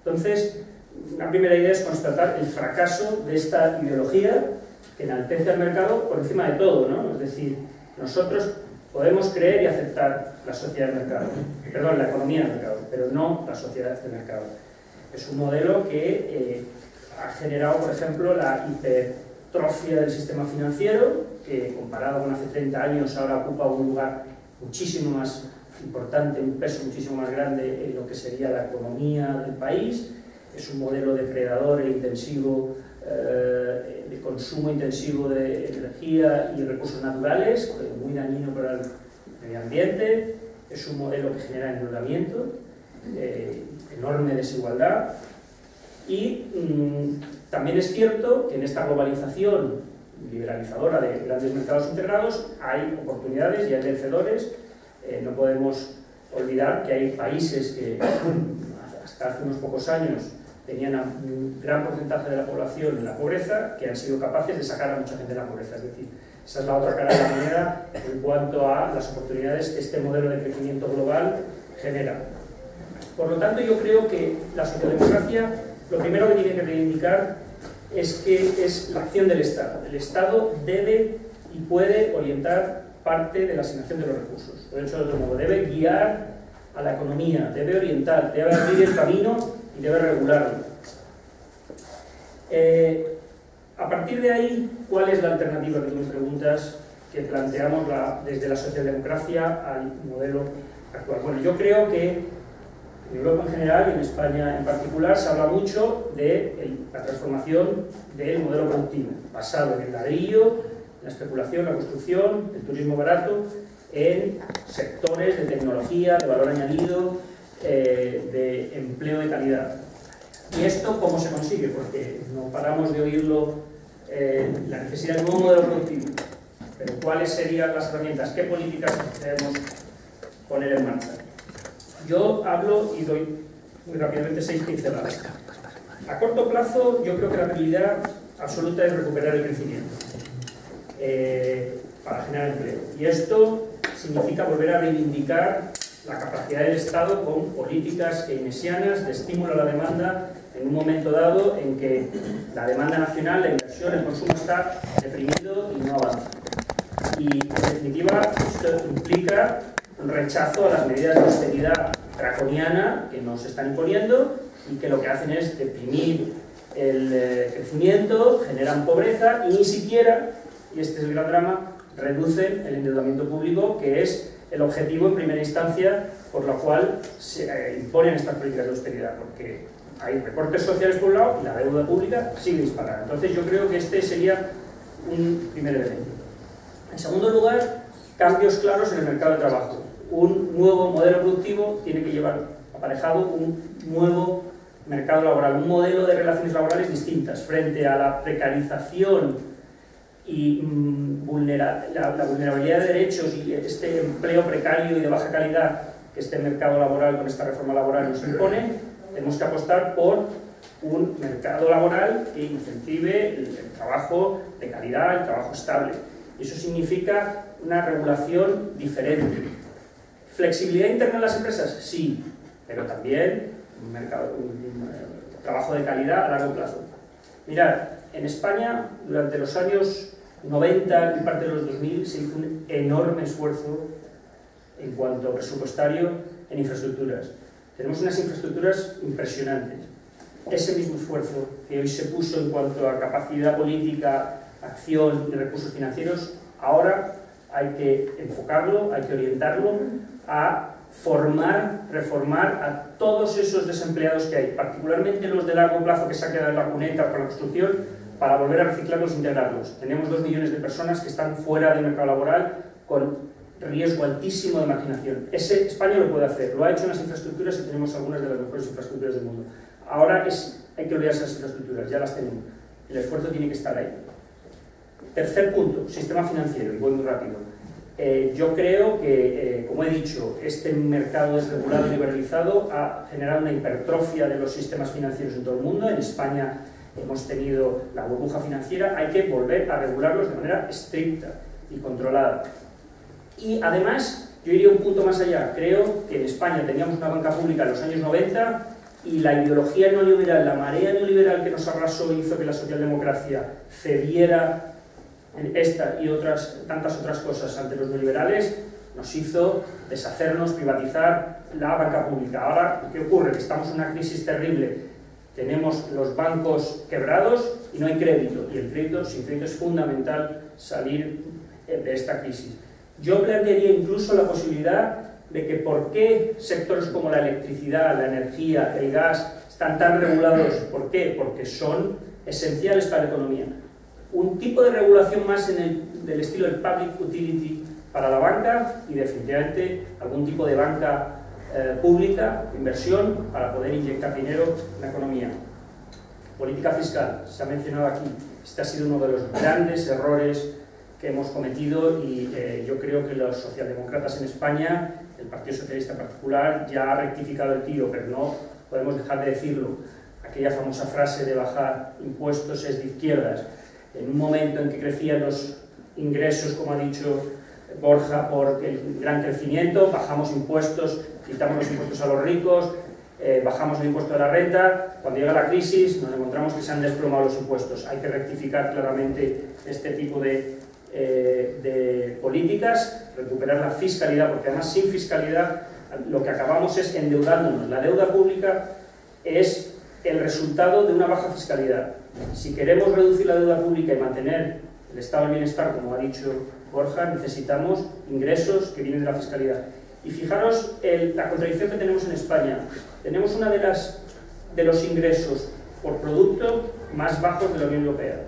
Entonces, una primera idea es constatar el fracaso de esta ideología que enaltece al mercado por encima de todo, ¿no? Es decir, nosotros podemos creer y aceptar la sociedad del mercado, perdón, la economía del mercado, pero no la sociedad del mercado. Es un modelo que ha generado, por ejemplo, la hipertrofia del sistema financiero, que comparado con hace 30 años ahora ocupa un lugar muchísimo más importante, un peso muchísimo más grande en lo que sería la economía del país. Es un modelo depredador e intensivo, de consumo intensivo de energía y recursos naturales, muy dañino para el medio ambiente. Es un modelo que genera endeudamiento, enorme desigualdad. Y también es cierto que en esta globalización liberalizadora de grandes mercados integrados hay oportunidades y hay vencedores. No podemos olvidar que hay países que hasta hace unos pocos años tenían a un gran porcentaje de la población en la pobreza, que han sido capaces de sacar a mucha gente de la pobreza. Es decir, esa es la otra cara de la moneda en cuanto a las oportunidades que este modelo de crecimiento global genera. Por lo tanto, yo creo que la socialdemocracia lo primero que tiene que reivindicar es que es la acción del Estado. El Estado debe y puede orientar parte de la asignación de los recursos. Por hecho, de otro modo, debe guiar a la economía, debe orientar, debe abrir el camino y debe regularlo. A partir de ahí, ¿cuál es la alternativa que tú me preguntas que planteamos desde la socialdemocracia al modelo actual. Bueno, yo creo que en Europa en general y en España en particular se habla mucho de la transformación del modelo productivo, basado en el ladrillo, la especulación, la construcción, el turismo barato, en sectores de tecnología, de valor añadido, de empleo de calidad. ¿Y esto cómo se consigue? Porque no paramos de oírlo, la necesidad de un nuevo modelo productivo. Pero ¿cuáles serían las herramientas? ¿Qué políticas debemos poner en marcha? Yo hablo y doy muy rápidamente 6 pinceladas. A corto plazo, yo creo que la prioridad absoluta es recuperar el crecimiento para generar empleo. Y esto significa volver a reivindicar la capacidad del Estado con políticas keynesianas de estímulo a la demanda en un momento dado en que la demanda nacional, la inversión, el consumo está deprimido y no avanza. Y en definitiva esto implica un rechazo a las medidas de austeridad draconiana que nos están imponiendo y que lo que hacen es deprimir el crecimiento, generan pobreza y ni siquiera, y este es el gran drama, reducen el endeudamiento público, que es el objetivo en primera instancia por lo cual se imponen estas políticas de austeridad, porque hay recortes sociales por un lado y la deuda pública sigue disparada. Entonces yo creo que este sería un primer elemento. En segundo lugar, cambios claros en el mercado de trabajo. Un nuevo modelo productivo tiene que llevar aparejado un nuevo mercado laboral, un modelo de relaciones laborales distintas frente a la precarización y la vulnerabilidad de derechos y este empleo precario y de baja calidad que este mercado laboral con esta reforma laboral nos impone. Tenemos que apostar por un mercado laboral que incentive el trabajo de calidad, el trabajo estable. Y eso significa una regulación diferente. ¿Flexibilidad interna en las empresas? Sí, pero también un trabajo de calidad a largo plazo. Mirad, en España, durante los años 90 y parte de los 2000, se hizo un enorme esfuerzo en cuanto a presupuestario en infraestructuras. Tenemos unas infraestructuras impresionantes. Ese mismo esfuerzo que hoy se puso en cuanto a capacidad política, acción y recursos financieros, ahora hay que enfocarlo, hay que orientarlo a formar, reformar a todos esos desempleados que hay, particularmente los de largo plazo que se han quedado en la cuneta con la construcción, para volver a reciclarlos e integrarlos. Tenemos 2 millones de personas que están fuera del mercado laboral con riesgo altísimo de marginación. España lo puede hacer, lo ha hecho en las infraestructuras y tenemos algunas de las mejores infraestructuras del mundo. Ahora hay que olvidarse de las infraestructuras, ya las tenemos. El esfuerzo tiene que estar ahí. Tercer punto, sistema financiero, y voy muy rápido. Yo creo que, como he dicho, este mercado desregulado y liberalizado ha generado una hipertrofia de los sistemas financieros en todo el mundo. En España hemos tenido la burbuja financiera, hay que volver a regularlos de manera estricta y controlada. Y además, yo iría un punto más allá. Creo que en España teníamos una banca pública en los años 90 y la ideología neoliberal, la marea neoliberal que nos arrasó hizo que la socialdemocracia cediera en esta y tantas otras cosas ante los neoliberales, nos hizo deshacernos, privatizar la banca pública. Ahora, ¿qué ocurre? Que estamos en una crisis terrible. Tenemos los bancos quebrados y no hay crédito. Y el crédito, sin crédito es fundamental salir de esta crisis. Yo plantearía incluso la posibilidad de que por qué sectores como la electricidad, la energía, el gas están tan regulados. ¿Por qué? Porque son esenciales para la economía. Un tipo de regulación más del estilo del public utility para la banca y definitivamente algún tipo de banca pública, inversión, para poder inyectar dinero en la economía. Política fiscal, se ha mencionado aquí. Este ha sido uno de los grandes errores que hemos cometido y yo creo que los socialdemócratas en España, el Partido Socialista en particular, ya ha rectificado el tiro, pero no podemos dejar de decirlo. Aquella famosa frase de bajar impuestos es de izquierdas. En un momento en que crecían los ingresos, como ha dicho Borja, por el gran crecimiento, bajamos impuestos, quitamos los impuestos a los ricos, bajamos el impuesto de la renta. Cuando llega la crisis nos encontramos que se han desplomado los impuestos. Hay que rectificar claramente este tipo de políticas, recuperar la fiscalidad, porque además sin fiscalidad lo que acabamos es endeudándonos. La deuda pública es el resultado de una baja fiscalidad. Si queremos reducir la deuda pública y mantener el estado del bienestar, como ha dicho Borja, necesitamos ingresos que vienen de la fiscalidad. Y fijaros la contradicción que tenemos en España. Tenemos una de los ingresos por producto más bajos de la Unión Europea.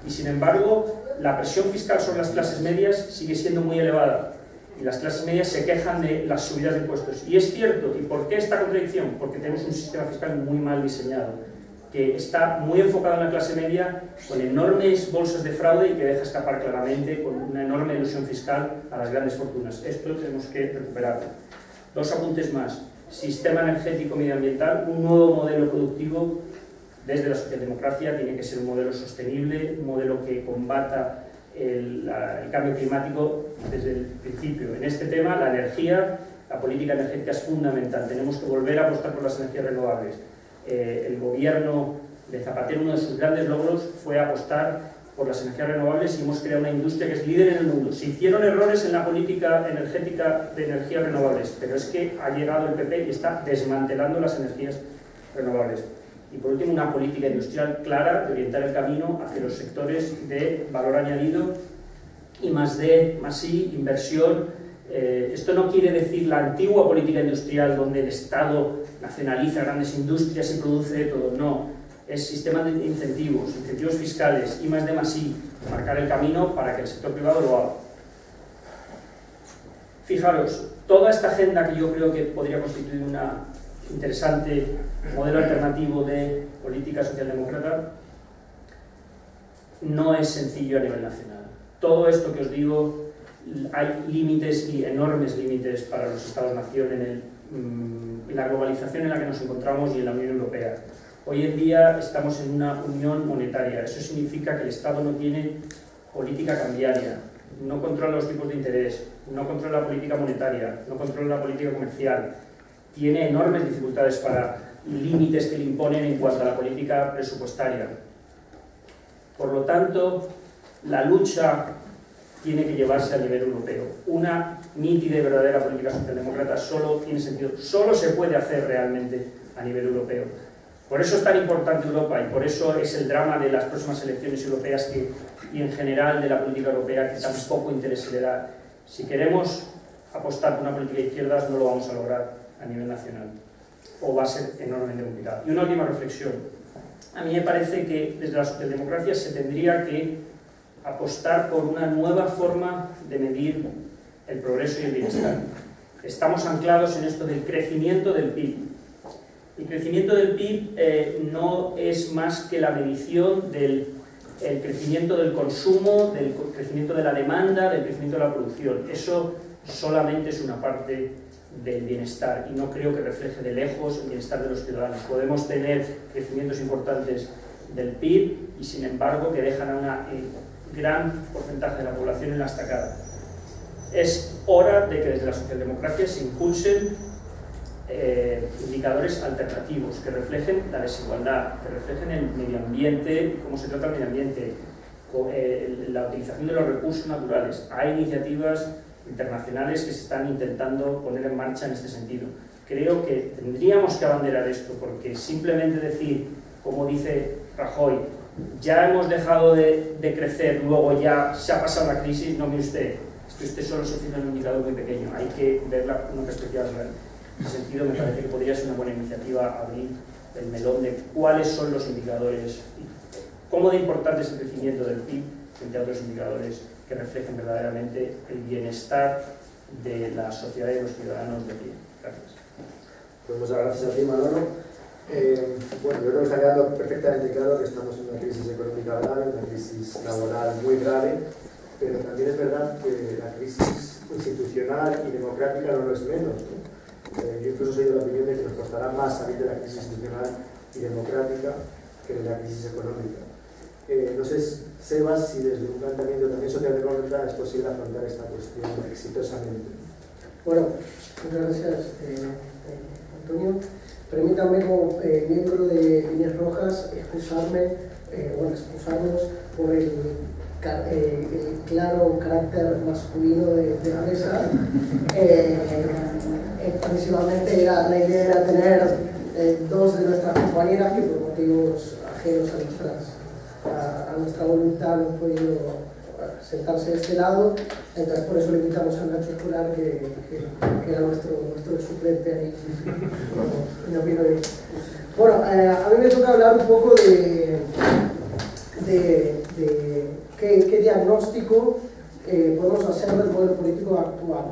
Y sin embargo, la presión fiscal sobre las clases medias sigue siendo muy elevada. Y las clases medias se quejan de las subidas de impuestos. Y es cierto. ¿Y por qué esta contradicción? Porque tenemos un sistema fiscal muy mal diseñado, que está muy enfocado en la clase media, con enormes bolsas de fraude y que deja escapar claramente con una enorme ilusión fiscal a las grandes fortunas. Esto tenemos que recuperarlo. 2 apuntes más. Sistema energético medioambiental, un nuevo modelo productivo desde la socialdemocracia tiene que ser un modelo sostenible, un modelo que combata el cambio climático desde el principio. En este tema, la energía, la política energética es fundamental. Tenemos que volver a apostar por las energías renovables. El gobierno de Zapatero, uno de sus grandes logros fue apostar por las energías renovables y hemos creado una industria que es líder en el mundo. Se hicieron errores en la política energética de energías renovables, pero es que ha llegado el PP y está desmantelando las energías renovables. Y por último, una política industrial clara de orientar el camino hacia los sectores de valor añadido y más D, más I, inversión. Esto no quiere decir la antigua política industrial donde el Estado nacionaliza grandes industrias y produce de todo, no. Es sistema de incentivos fiscales, I más D más I, marcar el camino para que el sector privado lo haga. Fijaros, toda esta agenda que yo creo que podría constituir un interesante modelo alternativo de política socialdemócrata no es sencillo a nivel nacional. Todo esto que os digo, hay límites y enormes límites para los Estados-nación en la globalización en la que nos encontramos y en la Unión Europea. Hoy en día estamos en una unión monetaria. Eso significa que el Estado no tiene política cambiaria, no controla los tipos de interés, no controla la política monetaria, no controla la política comercial. Tiene enormes dificultades para límites que le imponen en cuanto a la política presupuestaria. Por lo tanto, la lucha tiene que llevarse a nivel europeo. Una nítida y verdadera política socialdemócrata solo tiene sentido, solo se puede hacer realmente a nivel europeo. Por eso es tan importante Europa y por eso es el drama de las próximas elecciones europeas y en general de la política europea que tan poco interés se le da. Si queremos apostar por una política de izquierdas no lo vamos a lograr a nivel nacional o va a ser enormemente complicado. Y una última reflexión. A mí me parece que desde la socialdemocracia se tendría que apostar por una nueva forma de medir el progreso y el bienestar. Estamos anclados en esto del crecimiento del PIB. El crecimiento del PIB no es más que la medición del crecimiento del consumo, del crecimiento de la demanda, del crecimiento de la producción. Eso solamente es una parte del bienestar y no creo que refleje de lejos el bienestar de los ciudadanos. Podemos tener crecimientos importantes del PIB y sin embargo que dejan a una gran porcentaje de la población en la estacada. Es hora de que desde la socialdemocracia se impulsen indicadores alternativos que reflejen la desigualdad, que reflejen el medio ambiente, cómo se trata el medio ambiente, la utilización de los recursos naturales. Hay iniciativas internacionales que se están intentando poner en marcha en este sentido. Creo que tendríamos que abanderar esto, porque simplemente decir, como dice Rajoy, ya hemos dejado de crecer, luego ya se ha pasado la crisis, no, mire usted, es que usted solo se fija en un indicador muy pequeño, hay que verla con una perspectiva real. En ese sentido me parece que podría ser una buena iniciativa abrir el melón de cuáles son los indicadores, cómo de importante es el crecimiento del PIB frente a otros indicadores que reflejen verdaderamente el bienestar de la sociedad y de los ciudadanos de pie. Gracias. Pues muchas gracias a ti, Manolo. Bueno, yo creo que está quedando perfectamente claro que estamos en una crisis económica grave, una crisis laboral muy grave, pero también es verdad que la crisis institucional y democrática no lo es menos, ¿no? Yo incluso soy de la opinión de que nos costará más salir de la crisis institucional y democrática que de la crisis económica. No sé, Sebas, si desde un planteamiento también socialdemócrata es posible afrontar esta cuestión exitosamente. Bueno, muchas gracias, Antonio. Permítanme, como miembro de Líneas Rojas, excusarnos por el claro carácter masculino de la mesa. Principalmente la idea era tener dos de nuestras compañeras que por motivos ajenos a nuestra voluntad no han podido sentarse de este lado, entonces por eso le invitamos a Nacho Escolar, que era nuestro suplente ahí, y nos vino bien. Bueno, a mí me toca hablar un poco de qué diagnóstico podemos hacer del modelo político actual.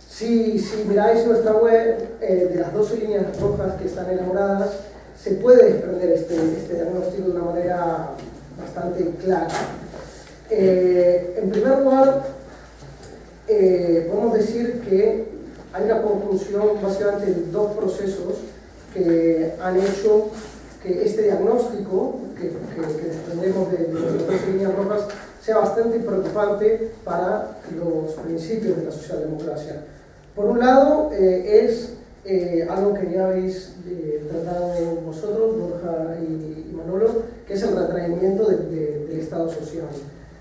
Si miráis nuestra web, de las 12 líneas rojas que están elaboradas, se puede desprender este diagnóstico de una manera bastante clara. En primer lugar, podemos decir que hay una conjunción básicamente de dos procesos que han hecho que este diagnóstico que desprendemos de las 12 líneas rojas sea bastante preocupante para los principios de la socialdemocracia. Por un lado, es algo que ya habéis tratado vosotros, Borja y Manolo, que es el retraimiento del Estado social.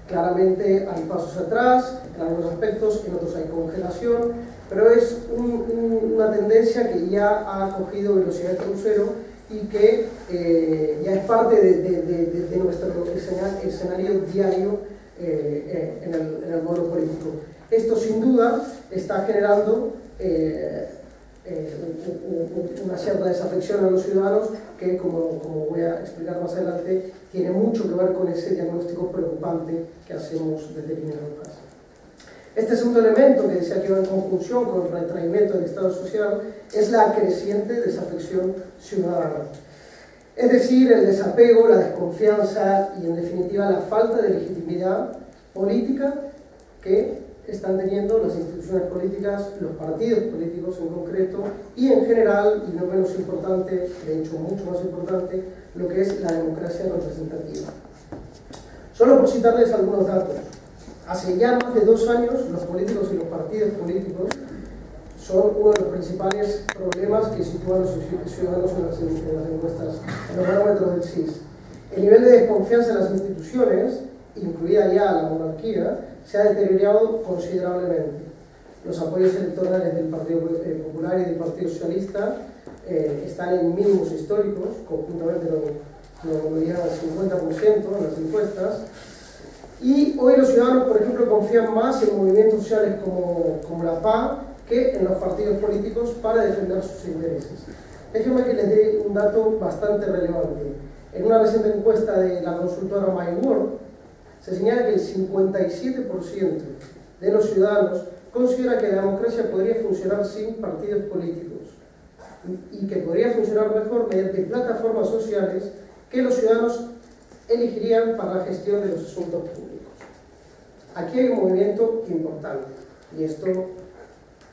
Claramente hay pasos atrás, en algunos aspectos, en otros hay congelación, pero es una tendencia que ya ha cogido velocidad de crucero y que ya es parte de nuestro escenario diario en el modelo político. Esto sin duda está generando una cierta desafección a los ciudadanos que, como voy a explicar más adelante, tiene mucho que ver con ese diagnóstico preocupante que hacemos desde Líneas Rojas. Este segundo elemento que decía que va en conjunción con el retraimiento del Estado social es la creciente desafección ciudadana. Es decir, el desapego, la desconfianza y, en definitiva, la falta de legitimidad política que están teniendo las instituciones políticas, los partidos políticos en concreto, y en general, y no menos importante, de hecho mucho más importante, lo que es la democracia representativa. Solo por citarles algunos datos. Hace ya más de 2 años, los políticos y los partidos políticos son uno de los principales problemas que sitúan los ciudadanos en las encuestas, en los barómetros del CIS. El nivel de desconfianza en las instituciones, incluida ya la monarquía, se ha deteriorado considerablemente. Los apoyos electorales del Partido Popular y del Partido Socialista están en mínimos históricos, conjuntamente lo llegan al 50% en las encuestas, y hoy los ciudadanos, por ejemplo, confían más en movimientos sociales como la PA que en los partidos políticos para defender sus intereses. Déjenme que les dé un dato bastante relevante. En una reciente encuesta de la consultora MyWorld, se señala que el 57% de los ciudadanos considera que la democracia podría funcionar sin partidos políticos y que podría funcionar mejor mediante plataformas sociales que los ciudadanos elegirían para la gestión de los asuntos públicos. Aquí hay un movimiento importante y esto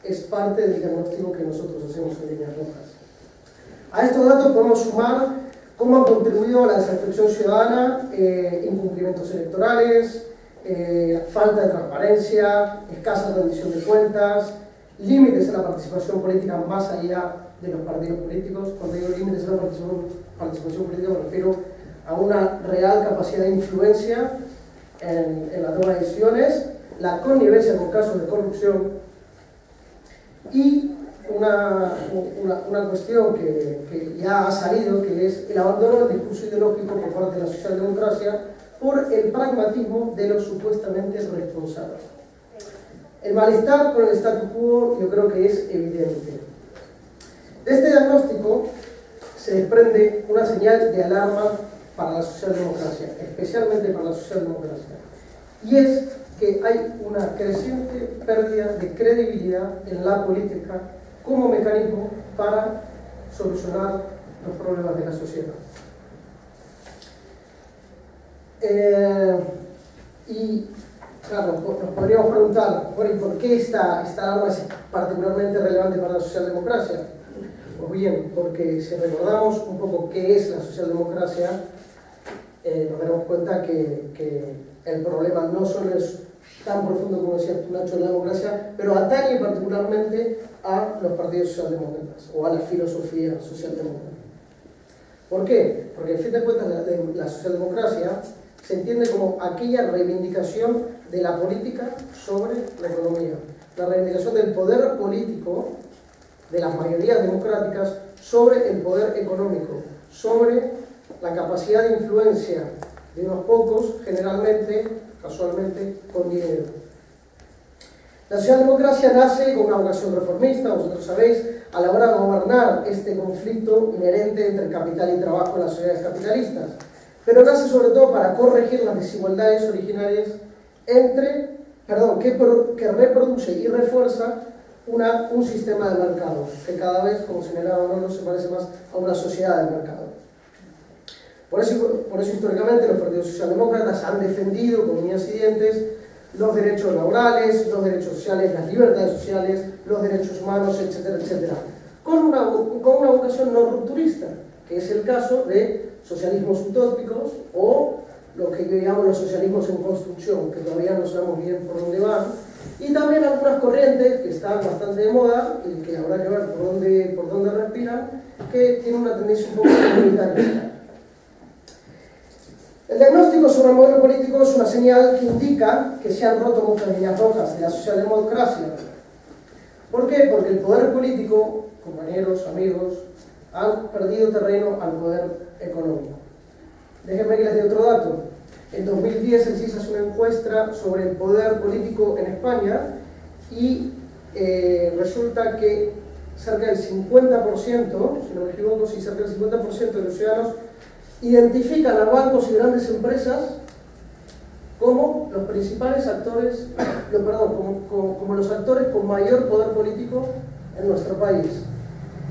es parte del diagnóstico que nosotros hacemos en Líneas Rojas. A estos datos podemos sumar cómo han contribuido a la desafección ciudadana, incumplimientos electorales, falta de transparencia, escasa rendición de cuentas, límites en la participación política más allá de los partidos políticos. Cuando digo límites en la participación política me refiero a una real capacidad de influencia en la toma de decisiones, la connivencia con casos de corrupción y una cuestión que ya ha salido, que es el abandono del discurso ideológico por parte de la socialdemocracia por el pragmatismo de los supuestamente responsables. El malestar con el statu quo yo creo que es evidente. De este diagnóstico se desprende una señal de alarma para la socialdemocracia, especialmente para la socialdemocracia, y es que hay una creciente pérdida de credibilidad en la política como mecanismo para solucionar los problemas de la sociedad. Y claro, nos podríamos preguntar, bueno, ¿y por qué esta alarma es particularmente relevante para la socialdemocracia? Pues bien, porque si recordamos un poco qué es la socialdemocracia, nos daremos cuenta que el problema no solo es tan profundo como decía tú, Nacho, en la democracia, pero atañe particularmente a los partidos socialdemócratas o a la filosofía socialdemócrata. ¿Por qué? Porque, en fin de cuentas, la socialdemocracia se entiende como aquella reivindicación de la política sobre la economía, la reivindicación del poder político de las mayorías democráticas sobre el poder económico, sobre la capacidad de influencia de unos pocos, generalmente casualmente, con dinero. La socialdemocracia nace con una vocación reformista, vosotros sabéis, a la hora de gobernar este conflicto inherente entre capital y trabajo en las sociedades capitalistas, pero nace sobre todo para corregir las desigualdades originarias que reproduce y refuerza un sistema de mercado, que cada vez, como señalaba Manolo, se parece más a una sociedad de mercado. Por eso históricamente los partidos socialdemócratas han defendido con uñas y dientes los derechos laborales, los derechos sociales, las libertades sociales, los derechos humanos, etcétera, etcétera, con una vocación no rupturista, que es el caso de socialismos utópicos o lo que yo llamo los socialismos en construcción, que todavía no sabemos bien por dónde van, y también algunas corrientes que están bastante de moda y que habrá que ver por dónde respiran, que tienen una tendencia un poco comunitarista. El diagnóstico sobre el modelo político es una señal que indica que se han roto muchas líneas rojas de la socialdemocracia. ¿Por qué? Porque el poder político, compañeros, amigos, han perdido terreno al poder económico. Déjenme que les dé otro dato. En 2010 el CIS hace una encuesta sobre el poder político en España y resulta que cerca del 50%, si no me equivoco, sí, cerca del 50% de los ciudadanos identifican a bancos y grandes empresas como los principales actores, como los actores con mayor poder político en nuestro país.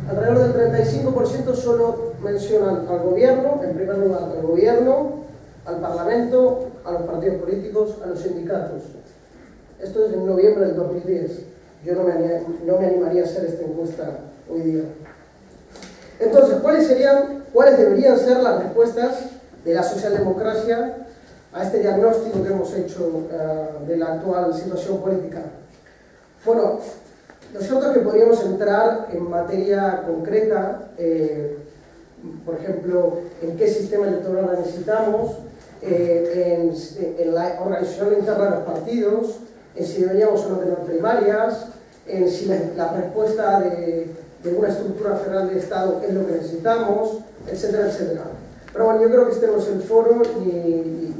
Alrededor del 35% solo mencionan al gobierno, en primer lugar al gobierno, al parlamento, a los partidos políticos, a los sindicatos. Esto es en noviembre del 2010. Yo no me animaría a hacer esta encuesta hoy día. Entonces, ¿cuáles deberían ser las respuestas de la socialdemocracia a este diagnóstico que hemos hecho de la actual situación política? Bueno, lo cierto es que podríamos entrar en materia concreta, por ejemplo, en qué sistema electoral necesitamos, en la organización interna de los partidos, en si deberíamos o no tener primarias, en si la respuesta de una estructura federal de Estado es lo que necesitamos, etcétera, etcétera. Pero bueno, yo creo que este no es el foro y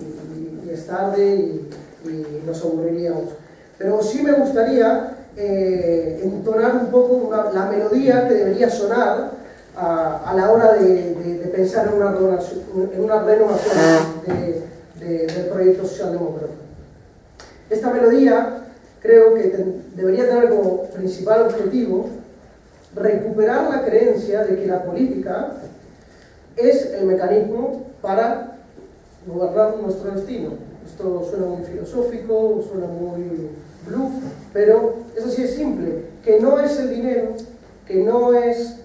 es tarde y nos aburriríamos. Pero sí me gustaría entonar un poco la melodía que debería sonar a la hora de pensar en una renovación del proyecto socialdemócrata. Esta melodía creo que debería tener como principal objetivo recuperar la creencia de que la política es el mecanismo para gobernar nuestro destino. Esto suena muy filosófico, suena muy bluff, pero eso sí es simple, que no es el dinero, que no es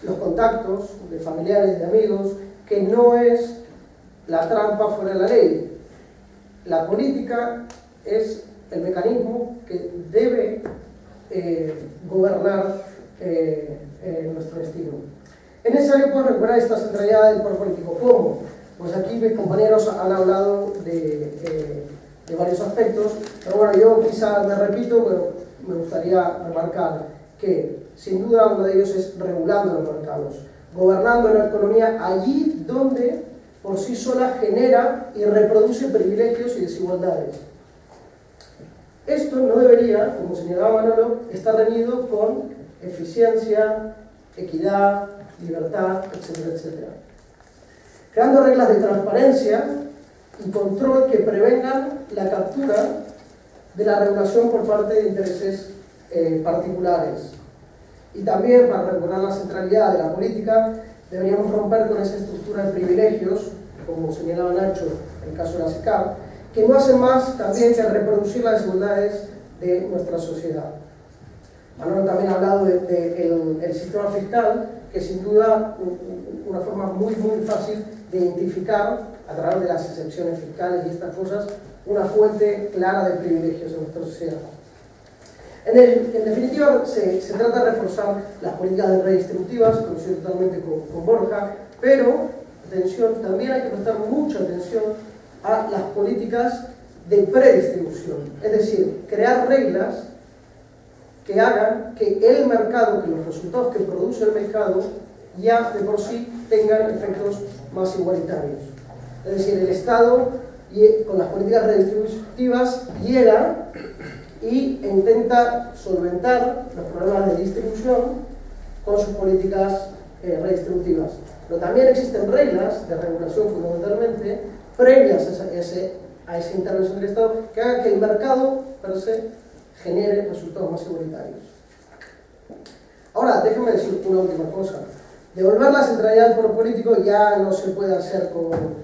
los contactos de familiares, de amigos, que no es la trampa fuera de la ley. La política es el mecanismo que debe gobernar nuestro destino. Es necesario poder recuperar esta centralidad del poder político. ¿Cómo? Pues aquí mis compañeros han hablado de varios aspectos, pero bueno, yo quizá me repito, pero me gustaría remarcar que sin duda uno de ellos es regulando los mercados, gobernando la economía allí donde por sí sola genera y reproduce privilegios y desigualdades. Esto no debería, como señalaba Manolo, estar reñido con eficiencia, equidad, libertad, etcétera, etcétera. Creando reglas de transparencia y control que prevengan la captura de la regulación por parte de intereses particulares. Y también, para recordar la centralidad de la política, deberíamos romper con esa estructura de privilegios, como señalaba Nacho en el caso de la SICAP, que no hacen más también que reproducir las desigualdades de nuestra sociedad. Manolo también ha hablado del sistema fiscal, que sin duda una forma muy fácil de identificar a través de las excepciones fiscales y estas cosas, una fuente clara de privilegios en nuestra sociedad. En definitiva, se trata de reforzar las políticas redistributivas, coincido totalmente con Borja, pero, atención, también hay que prestar mucha atención a las políticas de predistribución, es decir, crear reglas que hagan que el mercado, que los resultados que produce el mercado ya de por sí tengan efectos más igualitarios. Es decir, el Estado y con las políticas redistributivas llega y intenta solventar los problemas de distribución con sus políticas redistributivas. Pero también existen reglas de regulación fundamentalmente previas a esa intervención del Estado que hagan que el mercado per se genere resultados más igualitarios. Ahora, déjenme decir una última cosa. Devolver la centralidad del poder político ya no se puede hacer con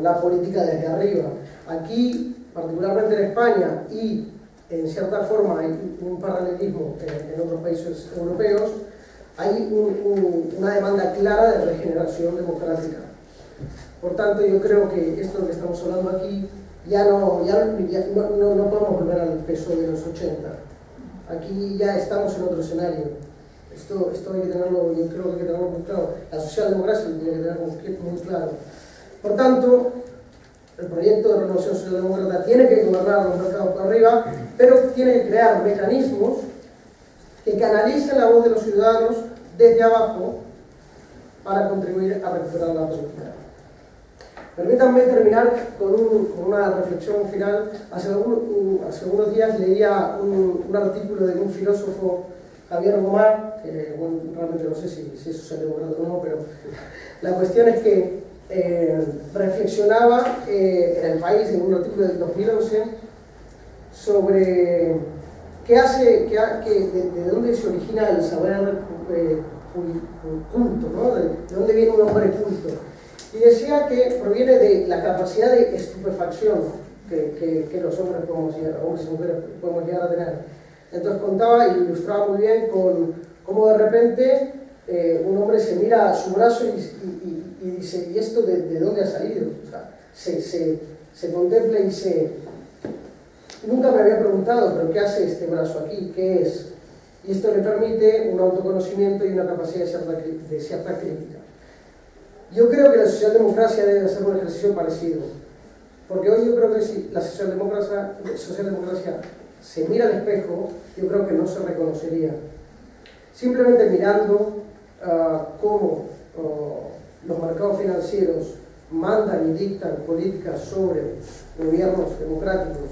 la política desde arriba. Aquí, particularmente en España, y en cierta forma hay un paralelismo en otros países europeos, hay una demanda clara de regeneración democrática. Por tanto, yo creo que esto que estamos hablando aquí ya no podemos volver al peso de los 80. Aquí ya estamos en otro escenario. Esto hay que tenerlo, yo creo que hay que tenerlo muy claro. La socialdemocracia lo tiene que tener muy claro. Por tanto, el proyecto de renovación socialdemócrata tiene que gobernar los mercados por arriba, pero tiene que crear mecanismos que canalicen la voz de los ciudadanos desde abajo para contribuir a recuperar la política. Permítanme terminar con una reflexión final. Hace unos días leía un artículo de un filósofo, Javier Gomá, que bueno, realmente no sé si es socialdemócrata o no, pero la cuestión es que reflexionaba en El País, en un artículo del 2011, sobre de dónde se origina el saber culto, ¿no? De dónde viene un hombre culto. Y decía que proviene de la capacidad de estupefacción que los hombres hombres y mujeres podemos llegar a tener. Entonces contaba y lo ilustraba muy bien con cómo de repente un hombre se mira a su brazo y dice, ¿y esto de dónde ha salido? O sea, se contempla y dice, nunca me había preguntado, pero ¿qué hace este brazo aquí? ¿Qué es? Y esto le permite un autoconocimiento y una capacidad de cierta crítica. Yo creo que la socialdemocracia debe hacer un ejercicio parecido, porque hoy yo creo que si la socialdemocracia se mira al espejo, yo creo que no se reconocería. Simplemente mirando cómo los mercados financieros mandan y dictan políticas sobre gobiernos democráticos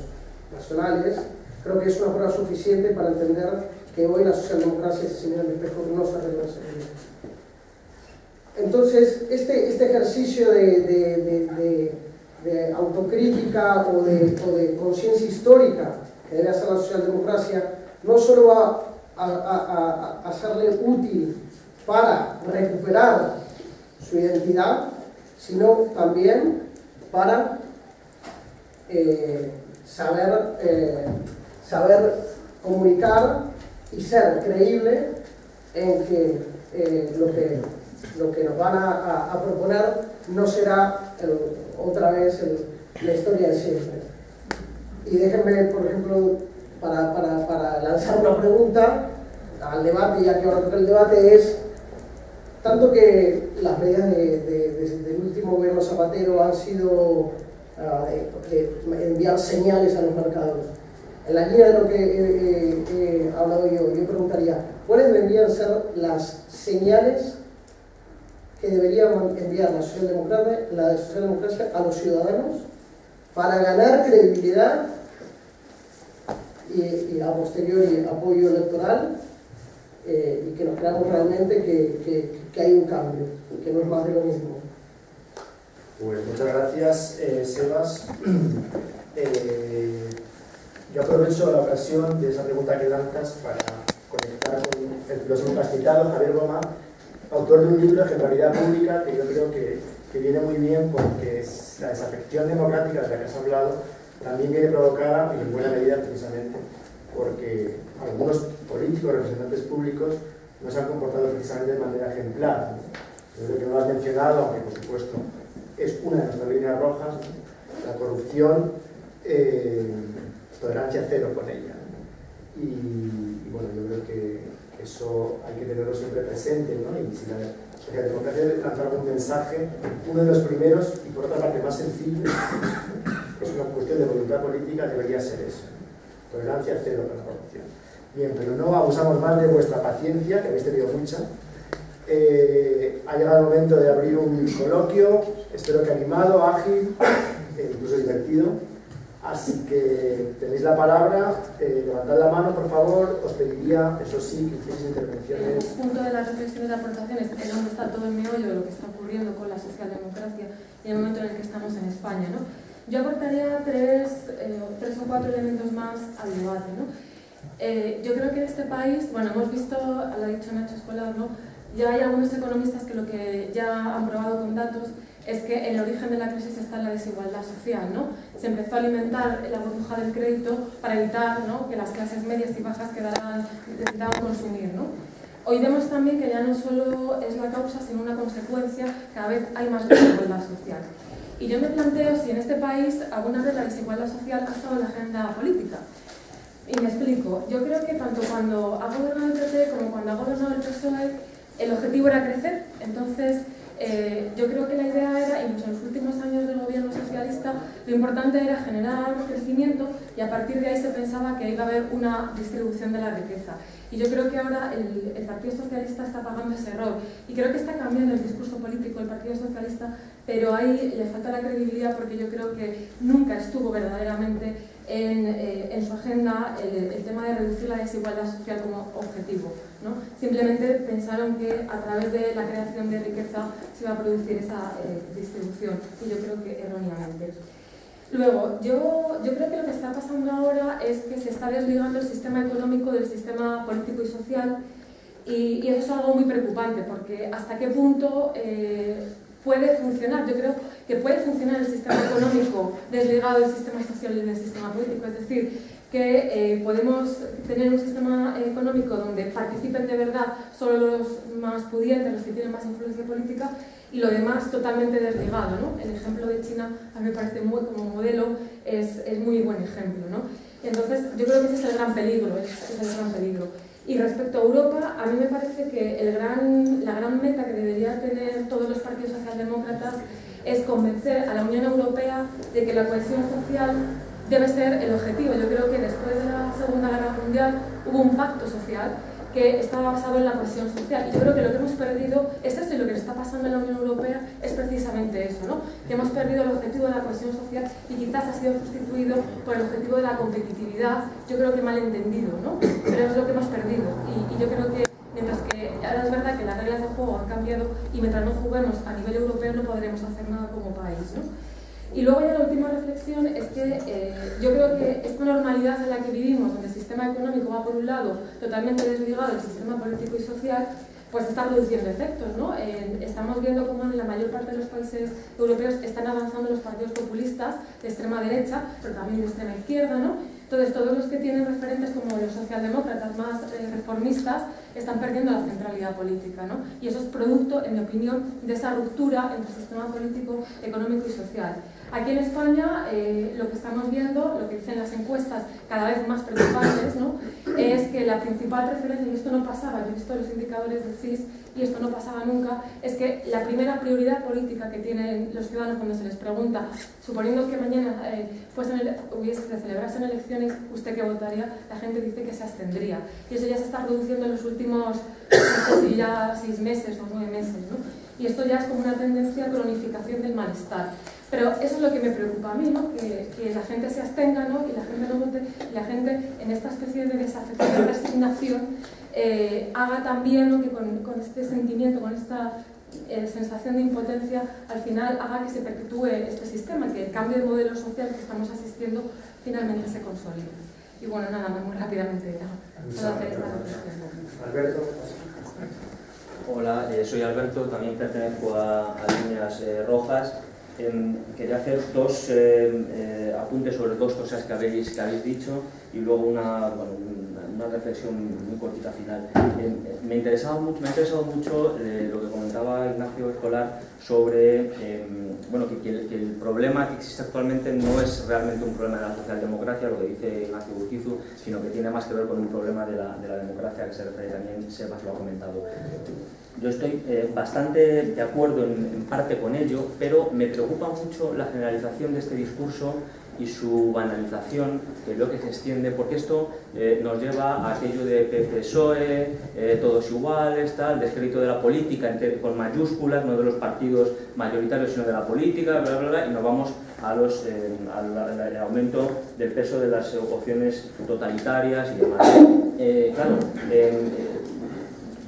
nacionales, creo que es una prueba suficiente para entender que hoy la socialdemocracia, si se mira al espejo, no se reconocería. Entonces, este ejercicio de autocrítica o de conciencia histórica que debe hacer la socialdemocracia, no solo va a hacerle útil para recuperar su identidad, sino también para saber comunicar y ser creíble en que lo que nos van a proponer no será otra vez la historia de siempre. Y déjenme, por ejemplo, para lanzar una pregunta al debate, ya que ahora toca el debate, es tanto que las medidas del último gobierno Zapatero han sido de enviar señales a los mercados. En la línea de lo que he hablado yo preguntaría, ¿cuáles deberían ser las señales que debería enviar la socialdemocracia a los ciudadanos para ganar credibilidad y a posteriori apoyo electoral y que nos creamos realmente que hay un cambio, que no es más de lo mismo? Pues muchas gracias, Sebas. Yo aprovecho la ocasión de esa pregunta que lanzas para conectar con el filósofo que has citado, Javier Gomá, autor de un libro, Ejemplaridad Pública, que yo creo que viene muy bien porque la desafección democrática de la que has hablado también viene provocada en buena medida precisamente porque algunos políticos, representantes públicos, no se han comportado precisamente de manera ejemplar, ¿no? Yo creo que no lo has mencionado, aunque por supuesto es una de nuestras líneas rojas, ¿no? La corrupción, tolerancia cero con ella, ¿no? Y bueno, yo creo que eso hay que tenerlo siempre presente, ¿no? Y si la socialdemocracia debe lanzar algún mensaje, uno de los primeros y por otra parte más sencillo, es una cuestión de voluntad política, debería ser eso, ¿no? Tolerancia cero con la corrupción. Bien, pero no abusamos más de vuestra paciencia, que habéis tenido mucha. Ha llegado el momento de abrir un coloquio, espero que animado, ágil, incluso divertido. Así que tenéis la palabra, levantad la mano por favor, os pediría, eso sí, que hicierais intervenciones. El punto de las reflexiones de aportaciones es donde está todo el meollo de lo que está ocurriendo con la socialdemocracia y el momento en el que estamos en España, ¿no? Yo aportaría tres o cuatro elementos más al debate, ¿no? Yo creo que en este país, bueno, hemos visto, lo ha dicho Nacho Escolar, ¿no? Ya hay algunos economistas que lo que ya han probado con datos es que el origen de la crisis está en la desigualdad social, ¿no? Se empezó a alimentar la burbuja del crédito para evitar, ¿no?, que las clases medias y bajas necesitaban consumir, ¿no? Hoy vemos también que ya no solo es la causa, sino una consecuencia, cada vez hay más desigualdad social. Y yo me planteo si en este país alguna vez la desigualdad social ha estado en la agenda política. Y me explico. Yo creo que tanto cuando ha gobernado el PP como cuando ha gobernado el PSOE, el objetivo era crecer. Entonces, yo creo que la idea era, incluso en los últimos años del gobierno socialista, lo importante era generar crecimiento y a partir de ahí se pensaba que iba a haber una distribución de la riqueza. Y yo creo que ahora el Partido Socialista está pagando ese error. Y creo que está cambiando el discurso político del Partido Socialista, pero ahí le falta la credibilidad porque yo creo que nunca estuvo verdaderamente en su agenda el tema de reducir la desigualdad social como objetivo, ¿no? Simplemente pensaron que a través de la creación de riqueza se iba a producir esa distribución, y yo creo que erróneamente. Luego, yo creo que lo que está pasando ahora es que se está desligando el sistema económico del sistema político y social, y eso es algo muy preocupante, porque hasta qué punto puede funcionar. Yo creo que puede funcionar el sistema económico desligado del sistema social y del sistema político, es decir, que podemos tener un sistema económico donde participen de verdad solo los más pudientes, los que tienen más influencia política, y lo demás totalmente desligado, ¿no? El ejemplo de China a mí me parece como modelo es muy buen ejemplo, ¿no? Entonces yo creo que ese es el gran peligro, es el gran peligro. Y respecto a Europa, a mí me parece que la gran meta que deberían tener todos los partidos socialdemócratas es convencer a la Unión Europea de que la cohesión social debe ser el objetivo. Yo creo que después de la Segunda Guerra Mundial hubo un pacto social que estaba basado en la cohesión social. Y yo creo que lo que hemos perdido es esto, y lo que le está pasando en la Unión Europea es precisamente eso, ¿no? Que hemos perdido el objetivo de la cohesión social y quizás ha sido sustituido por el objetivo de la competitividad, yo creo que mal entendido, ¿no? Pero es lo que hemos perdido. Y yo creo que mientras que ahora es verdad que las reglas del juego han cambiado y mientras no juguemos a nivel europeo no podremos hacer nada como país, ¿no? Y luego ya la última reflexión es que yo creo que esta normalidad en la que vivimos, donde el sistema económico va por un lado totalmente desligado del sistema político y social, pues está produciendo efectos, ¿no? Estamos viendo cómo en la mayor parte de los países europeos están avanzando los partidos populistas de extrema derecha, pero también de extrema izquierda, ¿no? Entonces todos los que tienen referentes como los socialdemócratas más reformistas están perdiendo la centralidad política, ¿no? Y eso es producto, en mi opinión, de esa ruptura entre el sistema político, económico y social. Aquí en España lo que estamos viendo, lo que dicen las encuestas cada vez más preocupantes, ¿no?, es que la principal preferencia, y esto no pasaba, yo he visto los indicadores del CIS y esto no pasaba nunca, es que la primera prioridad política que tienen los ciudadanos cuando se les pregunta, suponiendo que mañana se celebrasen elecciones, ¿usted qué votaría?, la gente dice que se abstendría. Y eso ya se está reduciendo en los últimos, no sé si ya 6 meses o 9 meses, ¿no? Y esto ya es como una tendencia a cronificación del malestar. Pero eso es lo que me preocupa a mí, ¿no? Que la gente se abstenga, ¿no?, y la gente no vote, y la gente en esta especie de desafección, de resignación, haga también, ¿no?, que con este sentimiento, con esta sensación de impotencia, al final haga que se perpetúe este sistema, que el cambio de modelo social que estamos asistiendo finalmente se consolide. Y bueno, nada más, muy rápidamente, solo hacer esta reflexión. Alberto. Hola, soy Alberto, también pertenezco a Líneas Rojas. Quería hacer 2 apuntes sobre 2 cosas que habéis dicho y luego una reflexión muy cortita final. Me ha interesado mucho lo que comentaba Ignacio Escolar sobre que el problema que existe actualmente no es realmente un problema de la socialdemocracia, lo que dice Ignacio Urquizu, sino que tiene más que ver con un problema de la democracia, que se refiere también, Sebas lo ha comentado. Yo estoy bastante de acuerdo en parte con ello, pero me preocupa mucho la generalización de este discurso y su banalización, que veo que se extiende, porque esto nos lleva a aquello de PSOE, todos iguales, tal, descrédito de la política con mayúsculas, no de los partidos mayoritarios sino de la política, bla, bla, bla, y nos vamos a al aumento del peso de las opciones totalitarias y demás. Claro,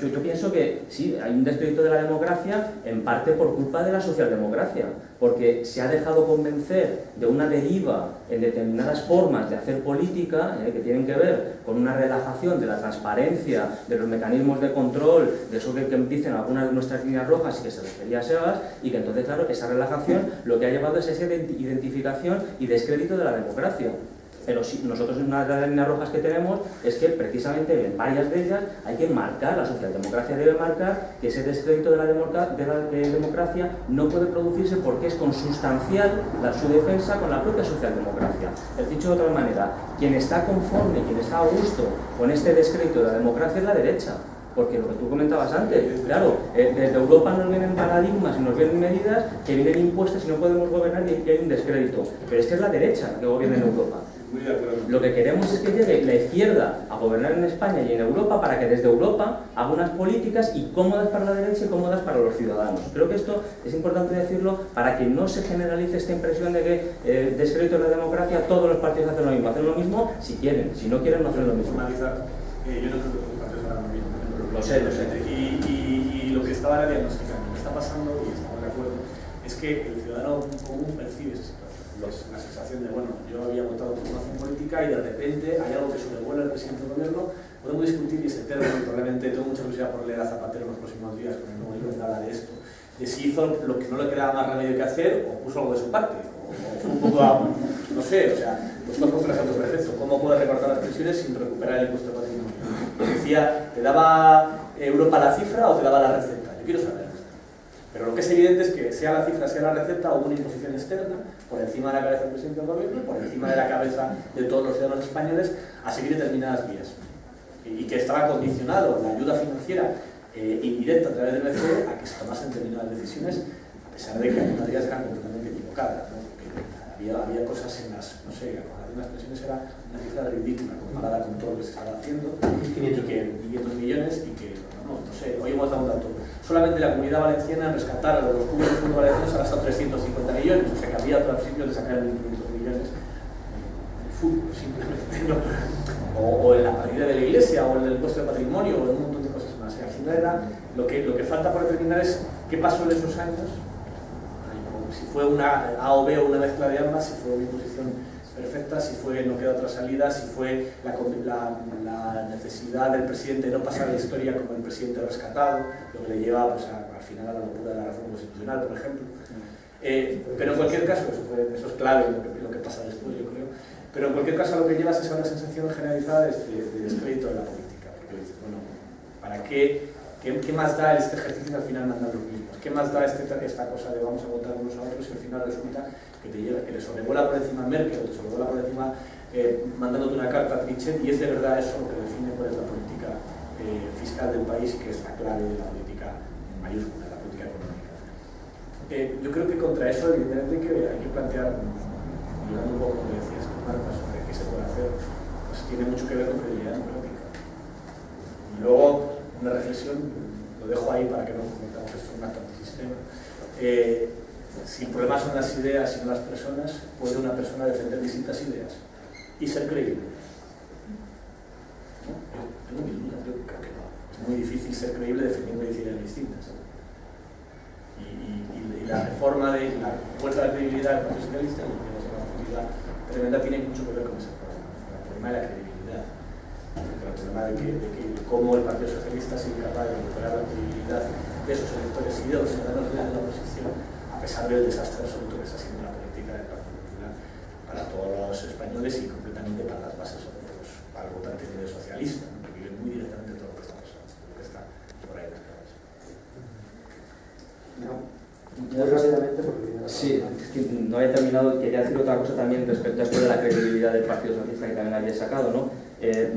yo pienso que sí, hay un descrédito de la democracia en parte por culpa de la socialdemocracia, porque se ha dejado convencer de una deriva en determinadas formas de hacer política que tienen que ver con una relajación de la transparencia, de los mecanismos de control, de eso que empiecen algunas de nuestras líneas rojas y que se refería a Sebas, y que entonces, claro, esa relajación lo que ha llevado es esa identificación y descrédito de la democracia. Pero sí, nosotros una de las líneas rojas que tenemos es que precisamente en varias de ellas hay que marcar, la socialdemocracia debe marcar que ese descrédito de la democracia no puede producirse porque es consustancial su defensa con la propia socialdemocracia. Dicho de otra manera, quien está conforme, quien está a gusto con este descrédito de la democracia es la derecha. Porque lo que tú comentabas antes, claro, desde Europa nos vienen paradigmas y nos vienen medidas que vienen impuestas y no podemos gobernar y hay un descrédito. Pero es que es la derecha la que gobierna en Europa. Lo que queremos es que llegue la izquierda a gobernar en España y en Europa para que desde Europa haga unas políticas y cómodas para la derecha y cómodas para los ciudadanos. Creo que esto es importante decirlo para que no se generalice esta impresión de que descrédito de la democracia, todos los partidos hacen lo mismo si quieren, si no quieren no hacen lo mismo. Yo no creo que los partidos hagan lo mismo. Lo sé. Y lo que estaba diagnosticando, lo que está pasando, y estamos de acuerdo, es que el ciudadano común percibe esa situación. La sensación de, bueno, yo había votado por una acción política y de repente hay algo que sobrevuela al presidente del gobierno. Podemos discutir y es eterno, y probablemente tengo mucha curiosidad por leer a Zapatero en los próximos días, con el nuevo libro que habla de esto, de si hizo lo que no le quedaba más remedio que hacer o puso algo de su parte, o fue un poco, no sé, o sea, los dos ejemplos perfectos. ¿Cómo puede recortar las pensiones sin recuperar el impuesto de patrimonio? Decía, ¿te daba Europa la cifra o te daba la receta? Yo quiero saber. Pero lo que es evidente es que sea la cifra, sea la receta, hubo una imposición externa por encima de la cabeza del presidente del gobierno, por encima de la cabeza de todos los ciudadanos españoles, a seguir determinadas vías. Y que estaba condicionado la ayuda financiera indirecta a través del BCE a que se tomasen determinadas decisiones, a pesar de que algunas de ellas eran completamente equivocadas, ¿no? Había cosas en las, no sé, algunas pensiones era una cifra ridícula comparada con todo lo que se estaba haciendo, y que 500 millones, y que, no sé, hoy hemos dado un dato. Solamente la Comunidad Valenciana en rescatar a los clubes de fútbol valencianos ha gastado 350 millones, o sea que había otros sitios de sacar 1.500 millones en el fútbol, simplemente, ¿no? O en la partida de la iglesia, o en el impuesto de patrimonio, o en un montón de cosas más. Y al final era, lo que falta por determinar es qué pasó en esos años, si fue una A o B o una mezcla de ambas, si fue una imposición perfecta, si fue no queda otra salida, si fue la necesidad del presidente de no pasar a la historia como el presidente rescatado, lo que le lleva pues, al final a la locura de la reforma constitucional, por ejemplo. Pero en cualquier caso, eso es clave lo que pasa después, yo creo. Pero en cualquier caso lo que llevas es a una sensación generalizada de descrédito de la política. Porque dices, bueno, ¿para qué más da este ejercicio al final mandan los mismos? ¿Qué más da esta cosa de vamos a votar unos a otros y al final resulta que te sobrevuela por encima Merkel o te sobrevuela por encima mandándote una carta a Trichet, y es de verdad eso lo que define cuál es la política fiscal del país, que es la clave de la política mayúscula, la política económica. Yo creo que contra eso evidentemente hay que plantear, mirando un poco como decías tú, Marta, sobre qué se puede hacer, pues tiene mucho que ver con credibilidad democrática. Y luego una reflexión, lo dejo ahí para que no comentamos esto en un acto antisistema. Si el problema son las ideas y no las personas, puede una persona defender distintas ideas y ser creíble. ¿No? Yo tengo mis dudas, yo creo que no. Es muy difícil ser creíble defendiendo ideas distintas. Y la reforma de la fuerza de la credibilidad del Partido Socialista, y una facilidad tremenda, tiene mucho que ver con ese problema, con el problema de la credibilidad. El problema de cómo el Partido Socialista es incapaz de recuperar la credibilidad de esos electores y de los ciudadanos de la oposición, a pesar del desastre absoluto que está siendo la política del Partido Popular para todos los españoles y concretamente para las bases sociales, para el votante socialista, ¿no? Que vive muy directamente todo lo que está pasando, lo que está por ahí en las calles. Muy rápidamente, porque... Sí, es que no había terminado, quería decir otra cosa también respecto a esto de la credibilidad del Partido Socialista que también había sacado, ¿no?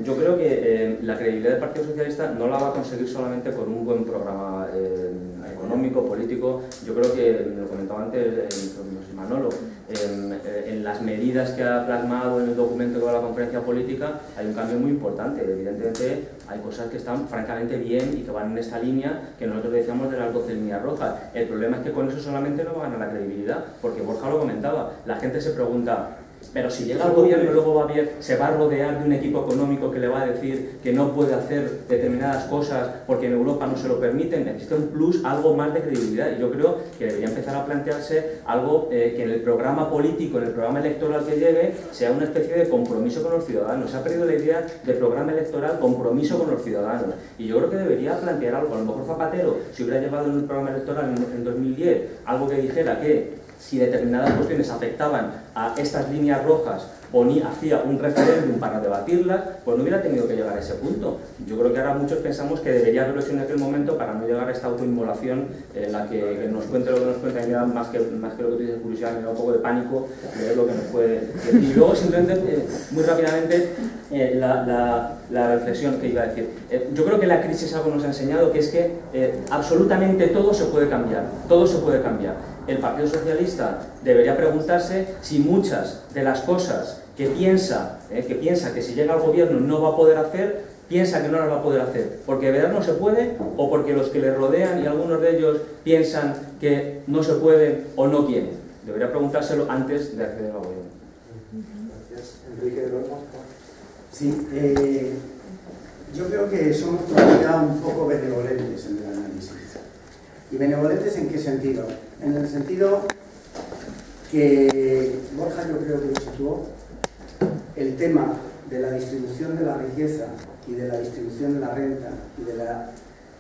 Yo creo que la credibilidad del Partido Socialista no la va a conseguir solamente con un buen programa económico. económico, político. Yo creo que, me lo comentaba antes Manolo, en las medidas que ha plasmado en el documento de la conferencia política hay un cambio muy importante. Evidentemente hay cosas que están francamente bien y que van en esta línea que nosotros decíamos de las 12 líneas rojas. El problema es que con eso solamente no va a ganar la credibilidad, porque Borja lo comentaba, la gente se pregunta, pero si llega al gobierno y luego se va a rodear de un equipo económico que le va a decir que no puede hacer determinadas cosas porque en Europa no se lo permiten. Necesita un plus, algo más de credibilidad, y yo creo que debería empezar a plantearse algo que en el programa político, en el programa electoral que lleve, sea una especie de compromiso con los ciudadanos. Se ha perdido la idea de programa electoral, compromiso con los ciudadanos, y yo creo que debería plantear algo. A lo mejor Zapatero, si hubiera llevado en el programa electoral en 2010 algo que dijera que si determinadas cuestiones afectaban a estas líneas rojas, hacía un referéndum para debatirlas, pues no hubiera tenido que llegar a ese punto. Yo creo que ahora muchos pensamos que debería haberlo hecho en aquel momento para no llegar a esta autoinmolación en la que nos cuente lo que nos cuenta, y me da más que lo que tú dices, curiosidad, me da un poco de pánico de ver lo que nos puede decir. Y luego simplemente, muy rápidamente, la reflexión que iba a decir. Yo creo que la crisis algo nos ha enseñado, que es que absolutamente todo se puede cambiar, todo se puede cambiar. El Partido Socialista debería preguntarse si muchas de las cosas que piensa que si llega al gobierno no va a poder hacer, piensa que no las va a poder hacer, porque de verdad no se puede, o porque los que le rodean y algunos de ellos piensan que no se puede o no quieren. Debería preguntárselo antes de acceder al gobierno. Gracias. Enrique. Sí, yo creo que somos todavía un poco benevolentes en el análisis. ¿Y benevolentes en qué sentido? En el sentido que Borja, yo creo que lo situó, el tema de la distribución de la riqueza y de la distribución de la renta y de la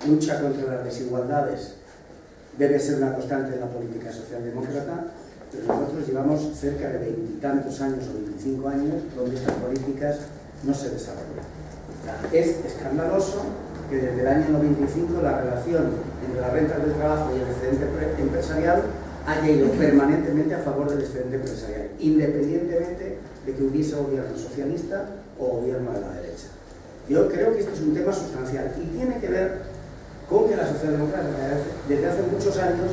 lucha contra las desigualdades debe ser una constante en la política socialdemócrata, pero nosotros llevamos cerca de 20 y tantos años o 25 años donde estas políticas no se desarrollan. O sea, es escandaloso que desde el año 95 la relación entre las rentas del trabajo y el excedente empresarial haya ido permanentemente a favor del excedente empresarial, independientemente de que hubiese gobierno socialista o gobierno de la derecha. Yo creo que este es un tema sustancial y tiene que ver con que la socialdemocracia desde hace muchos años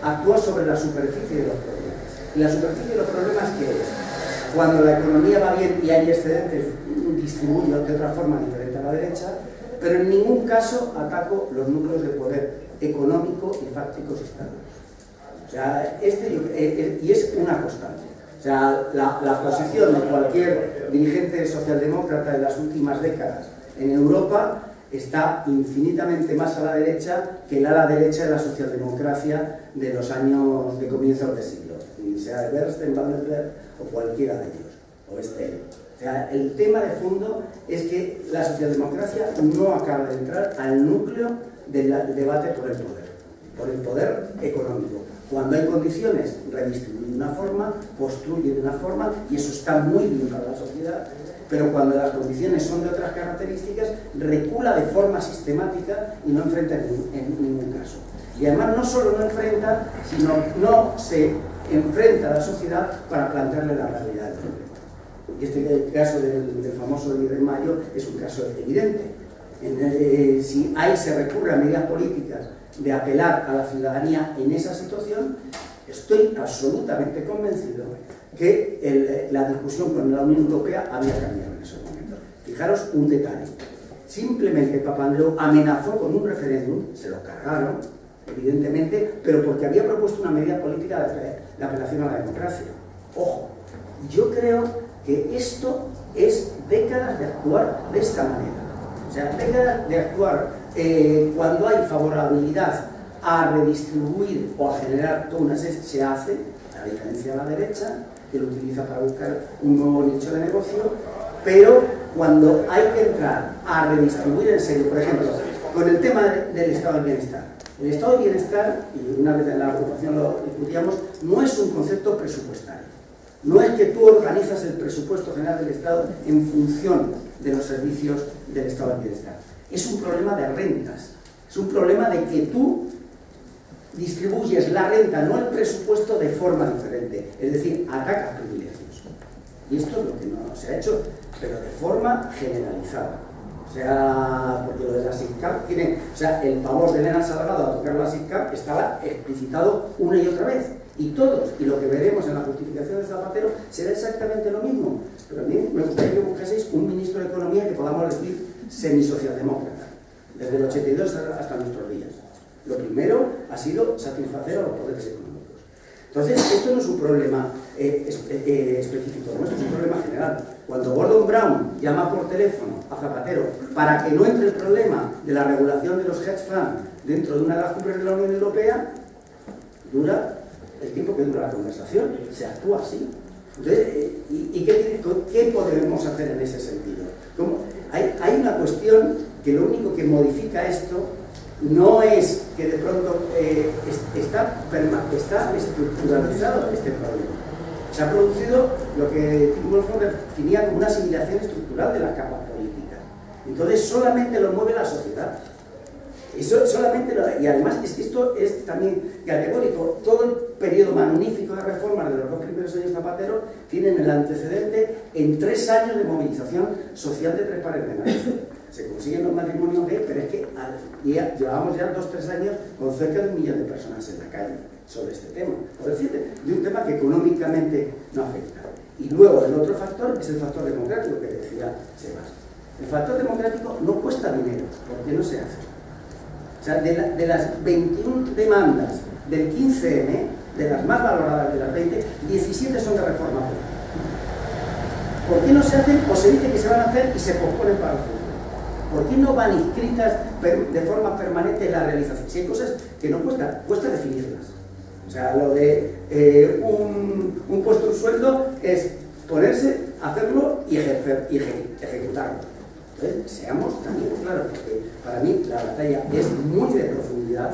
actúa sobre la superficie de los problemas. Y la superficie de los problemas, ¿qué es? Cuando la economía va bien y hay excedentes, distribuye de otra forma diferente a la derecha, pero en ningún caso ataco los núcleos de poder económico y fácticos estables. O sea, y es una constante. O sea, la posición de cualquier dirigente socialdemócrata de las últimas décadas en Europa está infinitamente más a la derecha que el ala derecha de la socialdemocracia de los años de comienzos de siglo, sea Bernstein, Vandenberg o cualquiera de ellos, o Stern. O sea, el tema de fondo es que la socialdemocracia no acaba de entrar al núcleo del debate por el poder económico. Cuando hay condiciones, redistribuye de una forma, construye de una forma, y eso está muy bien para la sociedad, pero cuando las condiciones son de otras características, recula de forma sistemática y no enfrenta en ningún caso. Y además no solo no enfrenta, sino no se enfrenta a la sociedad para plantearle la realidad del problema. Y este caso del famoso 10 de mayo es un caso evidente. Si ahí se recurre a medidas políticas de apelar a la ciudadanía en esa situación, estoy absolutamente convencido que la discusión con la Unión Europea había cambiado en ese momento. Fijaros un detalle. Simplemente Papandreou amenazó con un referéndum, se lo cargaron, evidentemente, pero porque había propuesto una medida política de apelación a la democracia. Ojo, yo creo que esto es décadas de actuar de esta manera. O sea, décadas de actuar cuando hay favorabilidad a redistribuir o a generar toda una serie, se hace, a diferencia de la derecha, que lo utiliza para buscar un nuevo nicho de negocio, pero cuando hay que entrar a redistribuir en serio, por ejemplo, con el tema del estado del bienestar. El estado del bienestar, y una vez en la agrupación lo discutíamos, no es un concepto presupuestario. No es que tú organizas el presupuesto general del Estado en función de los servicios del estado del bienestar. Es un problema de rentas. Es un problema de que tú distribuyes la renta, no el presupuesto, de forma diferente. Es decir, atacas privilegios. Y esto es lo que no se ha hecho, pero de forma generalizada. O sea, porque lo de la SICAP tiene... O sea, el pavor de Elena Salgado a tocar la SICAP estaba explicitado una y otra vez. Y todos, y lo que veremos en la justificación de Zapatero será exactamente lo mismo. Pero a mí me gustaría que buscaseis un ministro de Economía que podamos decir semisocialdemócrata, desde el 82 hasta nuestros días. Lo primero ha sido satisfacer a los poderes económicos. Entonces, esto no es un problema específico nuestro, es un problema general. Cuando Gordon Brown llama por teléfono a Zapatero para que no entre el problema de la regulación de los hedge funds dentro de una de las cumbres de la Unión Europea, dura el tiempo que dura la conversación, se actúa así. Entonces, ¿qué podemos hacer en ese sentido? Hay una cuestión que lo único que modifica esto no es que de pronto está estructuralizado este problema. Se ha producido lo que Tim Wolfram definía como una asimilación estructural de las capas políticas. Entonces solamente lo mueve la sociedad. Eso solamente y además es que esto es también categórico. Todo el periodo magnífico de reformas de los 2 primeros años de Zapatero tienen el antecedente en 3 años de movilización social de 3 pares de nariz. Se consiguen los matrimonios gay, pero es que llevamos ya 2 o 3 años con cerca de 1 millón de personas en la calle sobre este tema. Por decirte, de un tema que económicamente no afecta. Y luego el otro factor es el factor democrático que decía Sebas. El factor democrático no cuesta dinero, porque no se hace. O sea, de las 21 demandas del 15M, de las más valoradas de las 20, 17 son de reforma política. ¿Por qué no se hacen o se dice que se van a hacer y se posponen para el futuro? ¿Por qué no van inscritas de forma permanente en la realización? Si hay cosas que no cuesta definirlas. O sea, lo de un puesto, un sueldo, es ponerse, hacerlo y ejercer, y ejecutarlo. Entonces, seamos también claros, porque para mí la batalla es muy de profundidad,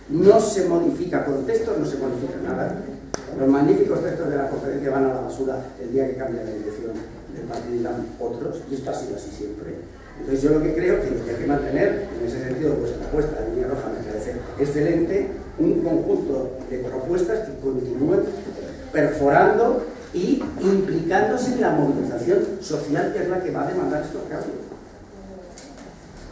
no se modifica con textos, no se modifica nada. Los magníficos textos de la conferencia van a la basura el día que cambia la dirección del partido y dan otros, y esto ha sido así siempre. Entonces yo lo que creo que hay que mantener, en ese sentido, pues la apuesta de Línea Roja me parece excelente, un conjunto de propuestas que continúen perforando y implicándose en la movilización social, que es la que va a demandar estos cambios.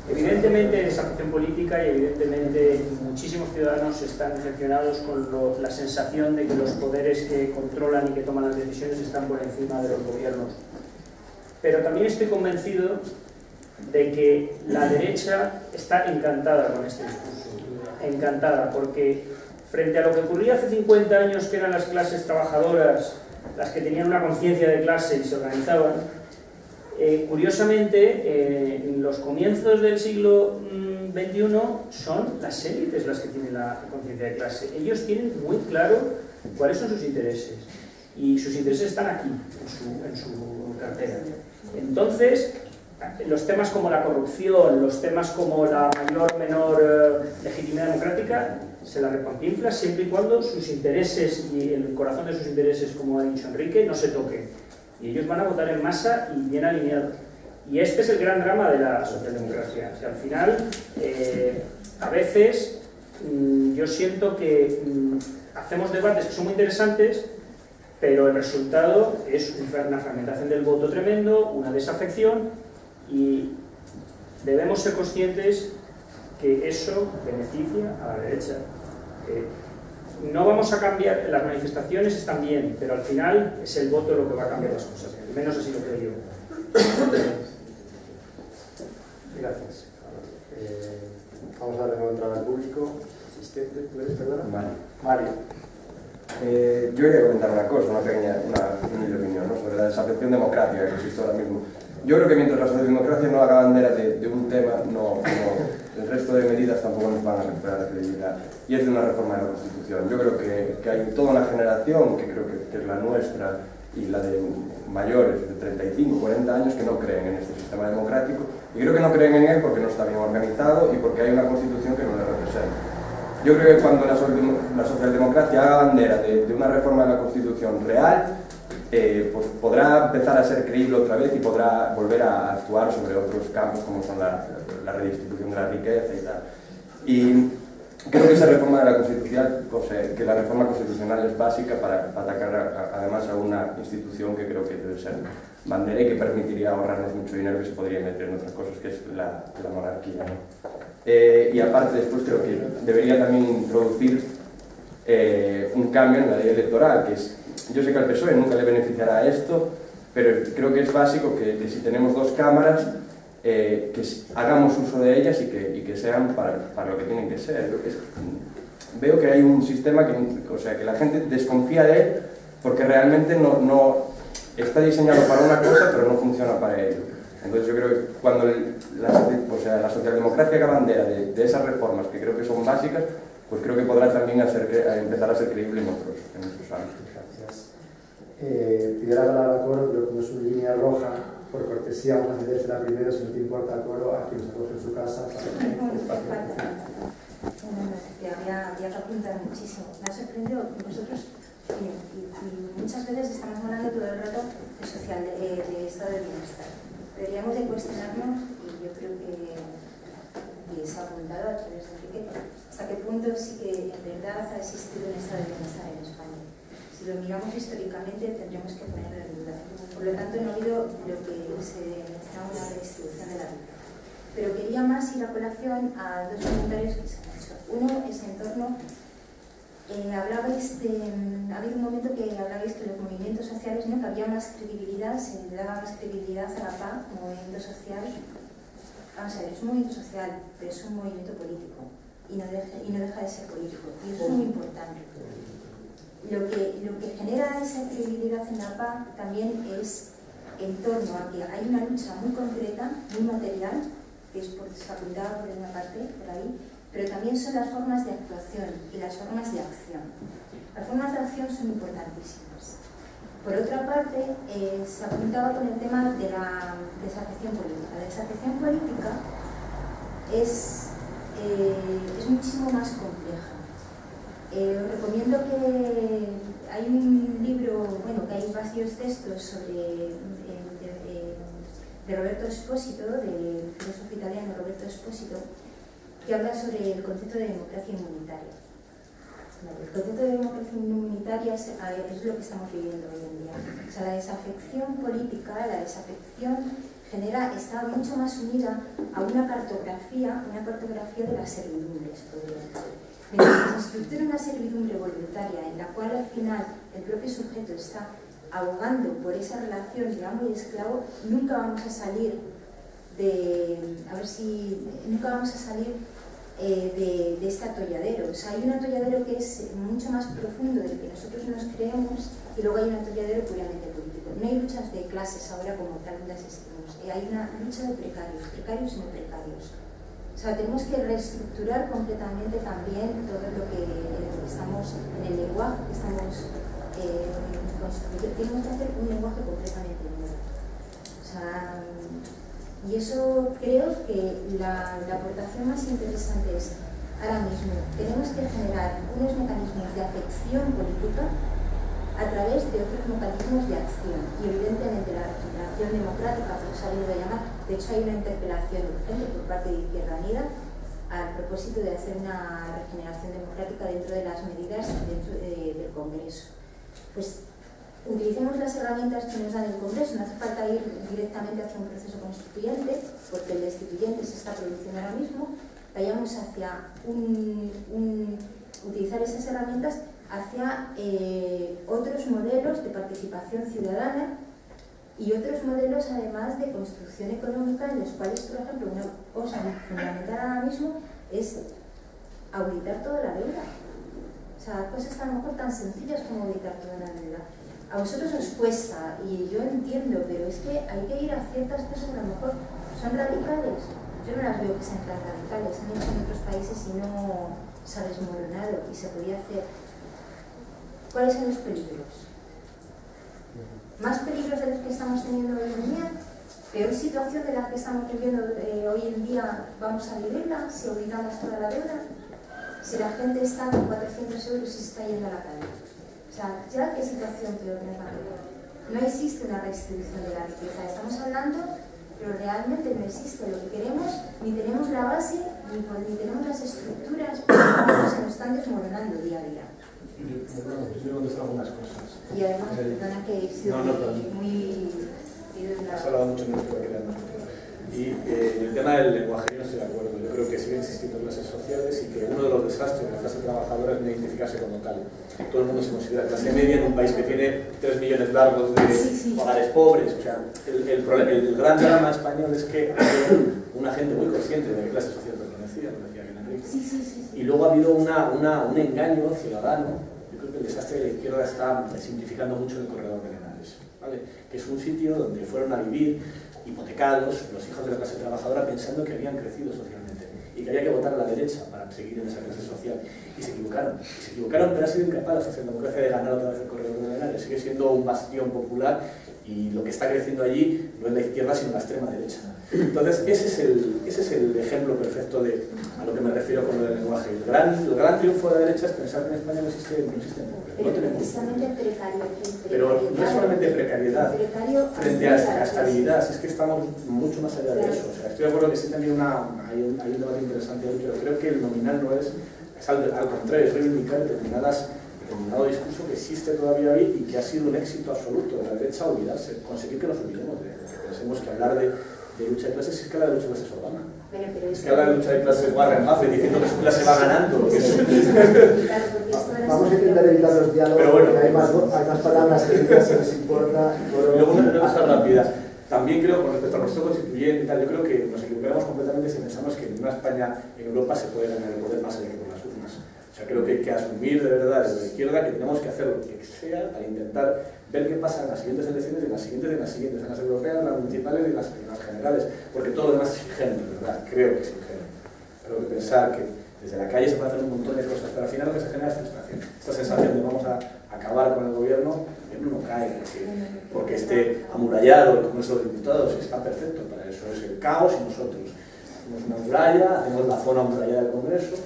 Evidentemente desafección política y evidentemente muchísimos ciudadanos están decepcionados con la sensación de que los poderes que controlan y que toman las decisiones están por encima de los gobiernos. Pero también estoy convencido de que la derecha está encantada con este discurso, encantada, porque frente a lo que ocurría hace 50 años, que eran las clases trabajadoras las que tenían una conciencia de clase y se organizaban, curiosamente, en los comienzos del siglo XXI son las élites las que tienen la conciencia de clase. Ellos tienen muy claro cuáles son sus intereses y sus intereses están aquí, en su cartera. Entonces, los temas como la corrupción, los temas como la mayor o menor legitimidad democrática, se la repartinfla siempre y cuando sus intereses y el corazón de sus intereses, como ha dicho Enrique, no se toquen. Y ellos van a votar en masa y bien alineados. Y este es el gran drama de la socialdemocracia. O sea, al final, a veces, yo siento que hacemos debates que son muy interesantes, pero el resultado es una fragmentación del voto tremendo, una desafección, y debemos ser conscientes que eso beneficia a la derecha. No vamos a cambiar, las manifestaciones están bien, pero al final es el voto lo que va a cambiar las cosas, al menos así lo creo yo. Gracias. Vamos a dar de nuevo entrada al público. Asistente, ¿tú eres, perdona? Mario. Yo quería comentar una cosa, una pequeña opinión, ¿no?, sobre la desafección democrática que existe ahora mismo. Yo creo que mientras la socialdemocracia no haga bandera de un tema, el resto de medidas tampoco nos van a recuperar la credibilidad. Y es de una reforma de la Constitución. Yo creo que hay toda una generación, que creo que es la nuestra y la de mayores de 35, 40 años, que no creen en este sistema democrático. Y creo que no creen en él porque no está bien organizado y porque hay una Constitución que no le representa. Yo creo que cuando la socialdemocracia haga bandera de una reforma de la Constitución real, pues podrá empezar a ser creíble otra vez y podrá volver a actuar sobre otros campos como son la redistribución de la riqueza y tal. Y creo que esa reforma de la Constitución, que la reforma constitucional es básica para atacar además a una institución que creo que debe ser bandera y que permitiría ahorrarnos mucho dinero que se podría meter en otras cosas, que es la monarquía, ¿no? Y aparte, después creo que debería también introducir un cambio en la ley electoral, que es, yo sé que al PSOE nunca le beneficiará esto, pero creo que es básico que si tenemos dos cámaras, que hagamos uso de ellas y que sean para lo que tienen que ser. Veo que hay un sistema que la gente desconfía de él porque realmente no está diseñado para una cosa pero no funciona para ello. Entonces yo creo que cuando la socialdemocracia haga bandera de esas reformas que creo que son básicas, pues creo que podrá también empezar a ser creíble en otros ámbitos. Gracias. Pidiera la palabra a Coro, pero como es una línea roja, por cortesía vamos a ceder la primera, si no te importa, Coro, a quien se acoge en su casa. Había que apuntar muchísimo. Me ha sorprendido que vosotros, y muchas veces estamos hablando todo el rato de estado de bienestar. Deberíamos de cuestionarnos, y yo creo que se ha apuntado a través de Enrique, hasta qué punto sí que en verdad ha existido un estado de bienestar en España. Si lo miramos históricamente tendremos que ponerlo en duda. Por lo tanto, no ha habido lo que se llama una redistribución de la vida. Pero quería más ir a colación a dos comentarios que se han hecho. Uno es en torno, ha habido un momento que hablabais que los movimientos sociales, ¿no?, que había más credibilidad, se le daba más credibilidad a la PA como movimiento social. Vamos a ver, es un movimiento social, pero es un movimiento político y no deja de ser político, y eso es muy importante. Lo que genera esa credibilidad en la PA también es en torno a que hay una lucha muy concreta, muy material, que es por desapuntada por una parte, por ahí, pero también son las formas de actuación y las formas de acción. Las formas de acción son importantísimas. Por otra parte, se apuntaba con el tema de la desafección política. La desafección política es muchísimo más compleja. Os recomiendo que hay un libro, bueno, que hay varios textos sobre de Roberto Espósito, del filósofo italiano Roberto Espósito, que habla sobre el concepto de democracia inmunitaria. El concepto de democracia inmunitaria es lo que estamos viviendo hoy en día. O sea, la desafección política, la desafección está mucho más unida a una cartografía de las servidumbres, podría decir. Mientras se estructura una servidumbre voluntaria en la cual al final el propio sujeto está abogando por esa relación de amo y esclavo, nunca vamos a salir de este atolladero. O sea, hay un atolladero que es mucho más profundo del que nosotros nos creemos, y luego hay un atolladero puramente político. No hay luchas de clases ahora como tal las asistimos. Hay una lucha de precarios y no precarios. O sea, tenemos que reestructurar completamente también todo lo que estamos en el lenguaje que estamos construyendo. Tenemos que hacer un lenguaje completamente nuevo. O sea, y eso creo que la aportación más interesante es, ahora mismo, tenemos que generar unos mecanismos de afección política a través de otros mecanismos de acción. Y evidentemente la regeneración democrática, como se ha venido a llamar, de hecho hay una interpelación urgente por parte de Izquierda Unida al propósito de hacer una regeneración democrática dentro de las medidas del Congreso. Pues utilicemos las herramientas que nos dan el Congreso, no hace falta ir directamente hacia un proceso constituyente, porque el destituyente se está produciendo ahora mismo. Vayamos hacia utilizar esas herramientas hacia otros modelos de participación ciudadana y otros modelos además de construcción económica, en los cuales, por ejemplo, una cosa fundamental ahora mismo es auditar toda la deuda. O sea, cosas a lo mejor tan sencillas como auditar toda la deuda. A vosotros os cuesta, y yo entiendo, pero es que hay que ir a ciertas cosas que a lo mejor son radicales. Yo no las veo que sean tan radicales, se han hecho en otros países y no se ha desmoronado y se podía hacer. ¿Cuáles son los peligros? ¿Más peligros de los que estamos teniendo hoy en día? ¿Peor situación de la que estamos viviendo hoy en día vamos a vivirla si auditamos toda la deuda? Si la gente está con 400 euros y se está yendo a la calle. O sea, ¿ya qué situación peor nos va a vivir? No existe una redistribución de la riqueza. Estamos hablando pero realmente no existe lo que queremos, ni tenemos la base, ni tenemos las estructuras, porque se nos están desmoronando día a día. Yo voy a contestar algunas cosas. Y además, perdona que he sido muy... Has hablado mucho de lo que queríamos. Y el tema del lenguaje, yo no estoy de acuerdo. Yo creo que siguen existiendo clases sociales y que uno de los desastres de la clase trabajadora es no identificarse como tal. Todo el mundo se considera clase media en un país que tiene 3 millones largos de hogares pobres. O sea, el gran drama español es que hay una gente muy consciente de qué clase social pertenecía, lo decía bien Enrique. Y luego ha habido un engaño ciudadano. Yo creo que el desastre de la izquierda está simplificando mucho el corredor de Henares, ¿vale? Que es un sitio donde fueron a vivir hipotecados los hijos de la clase trabajadora pensando que habían crecido socialmente y que había que votar a la derecha para seguir en esa clase social. Y se equivocaron. Y se equivocaron, pero ha sido incapaz la socialdemocracia de ganar otra vez el corredor de Henares. Sigue siendo un bastión popular y lo que está creciendo allí no es la izquierda sino la extrema derecha. Entonces ese es el ejemplo perfecto de a lo que me refiero con lo del lenguaje. El gran triunfo de la derecha es pensar que en España no existe pero precisamente pero no es solamente precariedad frente a esta estabilidad, es que estamos mucho más allá de eso. O sea, estoy de acuerdo que sí también hay un debate interesante ahí, pero creo que el nominal no es al contrario, es reivindicar determinado discurso que existe todavía ahí y que ha sido un éxito absoluto de la derecha olvidarse, conseguir que nos olvidemos de que pensemos que hablar de lucha de clases es que habla de lucha de clases Obama. Es que habla de lucha de clases Warren Buffett diciendo que su clase va ganando. Vamos a intentar evitar los diálogos, pero bueno, hay más palabras que nos importa. Y luego una cosa rápida. También creo, con respecto al proceso constituyente y tal, yo creo que nos equivocamos completamente si pensamos que en una España, en Europa, se puede ganar el poder más allá que por las urnas. O sea, creo que hay que asumir de verdad desde la izquierda que tenemos que hacer lo que sea para intentar ver qué pasa en las siguientes elecciones y en las siguientes, en las europeas, en las municipales y en las generales, porque todo lo demás es ingenuo, de verdad, creo que es ingenuo. Creo que pensar que desde la calle se puede hacer un montón de cosas, pero al final lo que se genera es frustración. Esta sensación de vamos a acabar con el gobierno no cae, porque esté amurallado el Congreso de los Diputados, está perfecto para eso, es el caos y nosotros hacemos una muralla, hacemos la zona amurallada del Congreso,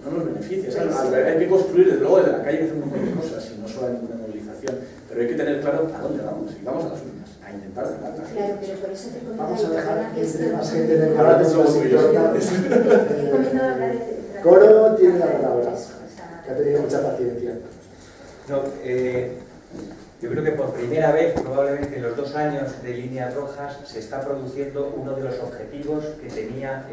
no nos beneficia, hay que construir desde luego desde la calle, hay que hacer un montón de cosas y no solo hay ninguna movilización, pero hay que tener claro a dónde vamos, y vamos a las urnas, a intentar ganarlas. Claro, pero por eso te vamos a dejar que entre más gente en el debate se nos importa. Coro tiene la palabra, que ha tenido mucha paciencia. No, yo creo que por primera vez, probablemente en los 2 años de Líneas Rojas, se está produciendo uno de los objetivos que tenía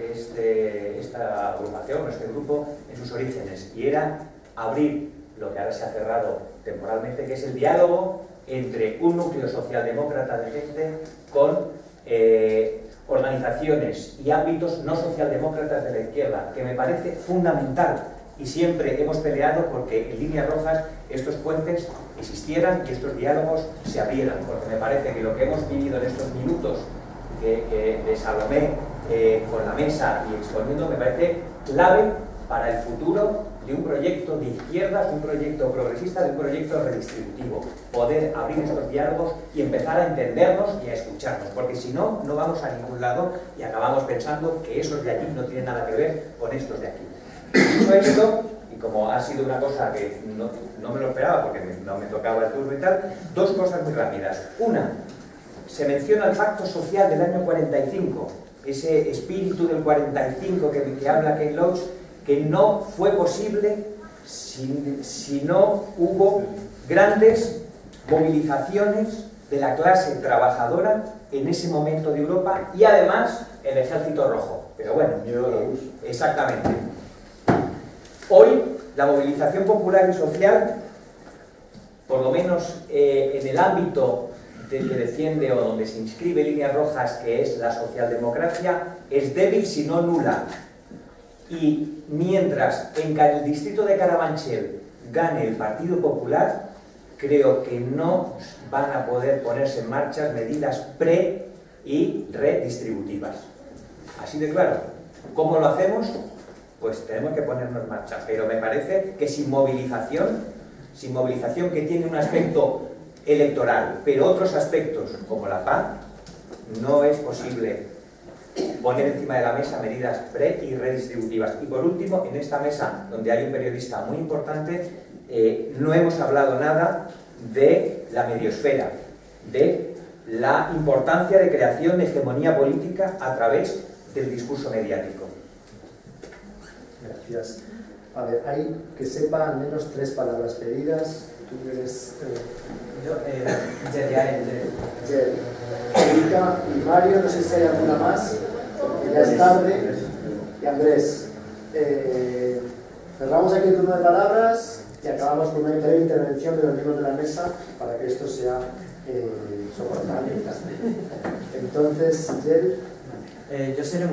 esta agrupación, este grupo, en sus orígenes, y era abrir lo que ahora se ha cerrado temporalmente, que es el diálogo entre un núcleo socialdemócrata de gente con organizaciones y ámbitos no socialdemócratas de la izquierda, que me parece fundamental. Y siempre hemos peleado porque en Líneas Rojas estos puentes existieran y estos diálogos se abrieran, porque me parece que lo que hemos vivido en estos minutos de Salomé con la mesa y exponiendo me parece clave para el futuro de un proyecto de izquierdas, de un proyecto progresista, de un proyecto redistributivo. Poder abrir estos diálogos y empezar a entendernos y a escucharnos, porque si no, no vamos a ningún lado y acabamos pensando que esos de allí no tienen nada que ver con estos de aquí. Dicho esto, y como ha sido una cosa que no me lo esperaba porque no me tocaba el turno y tal, 2 cosas muy rápidas. Una, se menciona el pacto social del año 45, ese espíritu del 45 que habla Ken Loach, que no fue posible si no hubo grandes movilizaciones de la clase trabajadora en ese momento de Europa y además el Ejército Rojo. Pero bueno, exactamente. Hoy, la movilización popular y social, por lo menos en el ámbito que defiende o donde se inscribe Líneas Rojas, que es la socialdemocracia, es débil si no nula. Y mientras en el distrito de Carabanchel gane el Partido Popular, creo que no van a poder ponerse en marcha medidas pre- y redistributivas. Así de claro. ¿Cómo lo hacemos? Pues tenemos que ponernos en marcha, pero me parece que sin movilización que tiene un aspecto electoral, pero otros aspectos como la paz, no es posible poner encima de la mesa medidas pre- y redistributivas. Y por último, en esta mesa, donde hay un periodista muy importante, no hemos hablado nada de la mediosfera, de la importancia de creación de hegemonía política a través del discurso mediático. Gracias. A ver, hay que sepa al menos 3 palabras pedidas. Tú eres... Yel. Erika y Mario, no sé si hay alguna más, porque ya es tarde. Y Andrés. Cerramos aquí el turno de palabras y acabamos con una breve intervención de los miembros de la mesa para que esto sea soportable. Entonces, Yel. Yo seré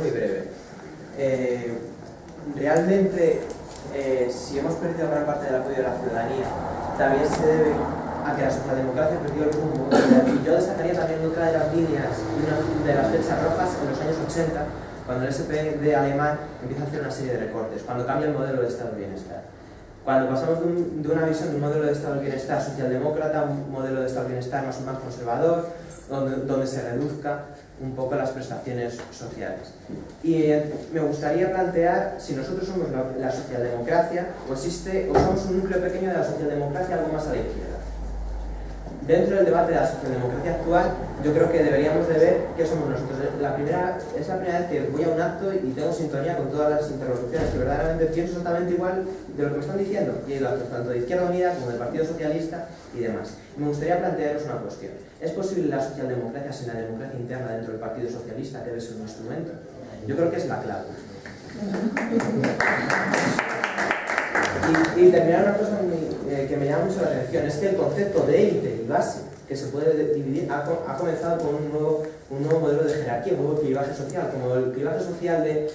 muy breve. Realmente, si hemos perdido gran parte del apoyo de la ciudadanía, también se debe a que la socialdemocracia perdió el rumbo. Y yo destacaría también otra de las líneas, una de las flechas rojas en los años 80, cuando el SPD alemán empieza a hacer una serie de recortes, cuando cambia el modelo de Estado del Bienestar. Cuando pasamos de una visión de un modelo de Estado del Bienestar socialdemócrata a un modelo de Estado del Bienestar más conservador, donde se reduzca un poco las prestaciones sociales. Y me gustaría plantear si nosotros somos la socialdemocracia o somos un núcleo pequeño de la socialdemocracia algo más a la izquierda. Dentro del debate de la socialdemocracia actual, yo creo que deberíamos de ver qué somos nosotros. Es la primera vez que voy a un acto y tengo sintonía con todas las interlocuciones, que verdaderamente pienso exactamente igual de lo que me están diciendo, y he ido a actos tanto de Izquierda Unida como del Partido Socialista y demás. Y me gustaría plantearos una cuestión. ¿Es posible la socialdemocracia sin la democracia interna dentro del Partido Socialista, que debe ser un instrumento? Yo creo que es la clave. Y terminar una cosa que me llama mucho la atención, es que el concepto de élite y base, que se puede dividir, ha comenzado con un nuevo modelo de jerarquía, un nuevo clivaje social. Como el clivaje social de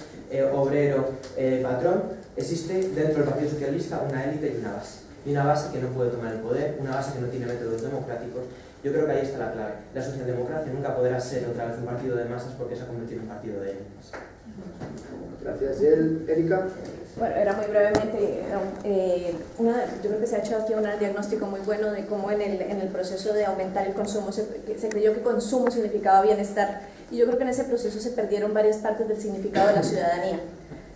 obrero-patrón, existe dentro del Partido Socialista una élite y una base. Y una base que no puede tomar el poder, una base que no tiene métodos democráticos. Yo creo que ahí está la clave. La socialdemocracia nunca podrá ser otra vez un partido de masas porque se ha convertido en un partido de élites. Gracias. ¿Y Erika? Bueno, era muy brevemente, yo creo que se ha hecho aquí un diagnóstico muy bueno de cómo en el proceso de aumentar el consumo se creyó que consumo significaba bienestar, y yo creo que en ese proceso se perdieron varias partes del significado de la ciudadanía.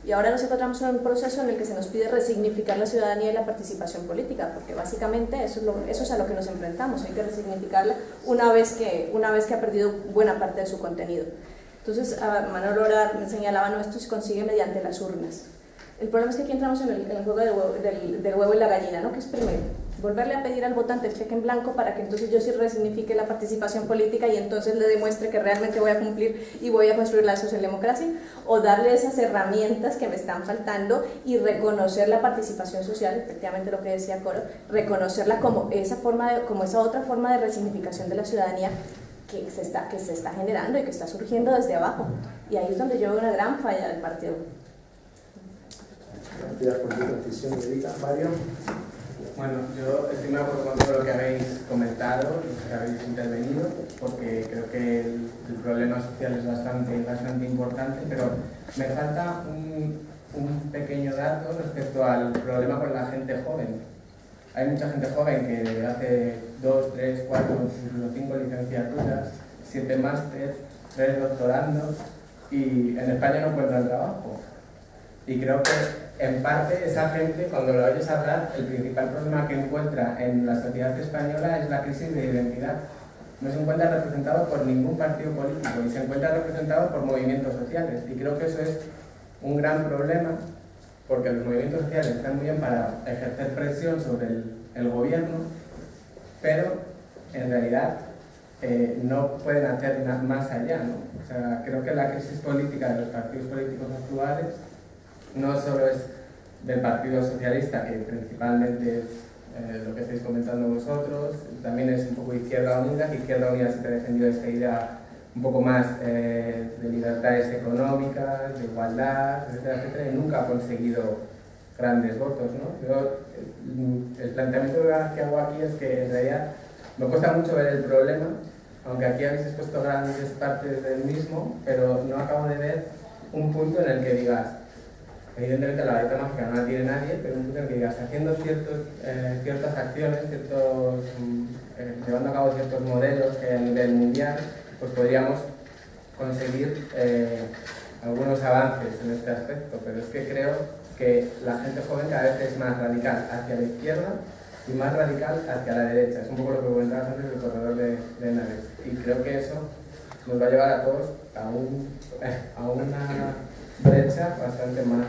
Y ahora nos encontramos en un proceso en el que se nos pide resignificar la ciudadanía y la participación política, porque básicamente eso es a lo que nos enfrentamos, hay que resignificarla una vez que ha perdido buena parte de su contenido. Entonces, Manolo ahora me señalaba, no, esto se consigue mediante las urnas. El problema es que aquí entramos en el juego del huevo y la gallina, ¿no? Que es primero volverle a pedir al votante el cheque en blanco para que entonces yo sí resignifique la participación política y entonces le demuestre que realmente voy a cumplir y voy a construir la socialdemocracia, o darle esas herramientas que me están faltando y reconocer la participación social, efectivamente lo que decía Coro, reconocerla como esa otra forma de resignificación de la ciudadanía que se está generando y que está surgiendo desde abajo. Y ahí es donde yo veo una gran falla del partido. Gracias por tu precisión, Erika. Mario. Bueno, yo estoy muy de acuerdo con todo lo que habéis comentado, los que habéis intervenido, porque creo que el problema social es bastante importante, pero me falta un pequeño dato respecto al problema con la gente joven. Hay mucha gente joven que hace 2, 3, 4, incluso 5 licenciaturas, 7 másteres, 3 doctorandos, y en España no encuentran trabajo. Y creo que en parte esa gente, cuando la oyes hablar, el principal problema que encuentra en la sociedad española es la crisis de identidad. No se encuentra representado por ningún partido político y se encuentra representado por movimientos sociales. Y creo que eso es un gran problema, porque los movimientos sociales están muy bien para ejercer presión sobre el gobierno, pero en realidad no pueden hacer nada más allá, ¿no? O sea, creo que la crisis política de los partidos políticos actuales no solo es del Partido Socialista, que principalmente es lo que estáis comentando vosotros, también es un poco Izquierda Unida, que Izquierda Unida siempre ha defendido esta idea un poco más de libertades económicas, de igualdad, etcétera, etcétera, y nunca ha conseguido grandes votos, ¿no? Yo, el planteamiento que hago aquí es que en realidad me cuesta mucho ver el problema, aunque aquí habéis expuesto grandes partes del mismo, pero no acabo de ver un punto en el que digas, evidentemente la varita mágica no la tiene nadie, pero un punto en el que digas, haciendo ciertas acciones, llevando a cabo ciertos modelos que a nivel mundial, pues podríamos conseguir algunos avances en este aspecto, pero es que creo que la gente joven cada vez es más radical hacia la izquierda y más radical hacia la derecha. Es un poco lo que comentabas antes del corredor de Naves. Y creo que eso nos va a llevar a todos a una brecha bastante más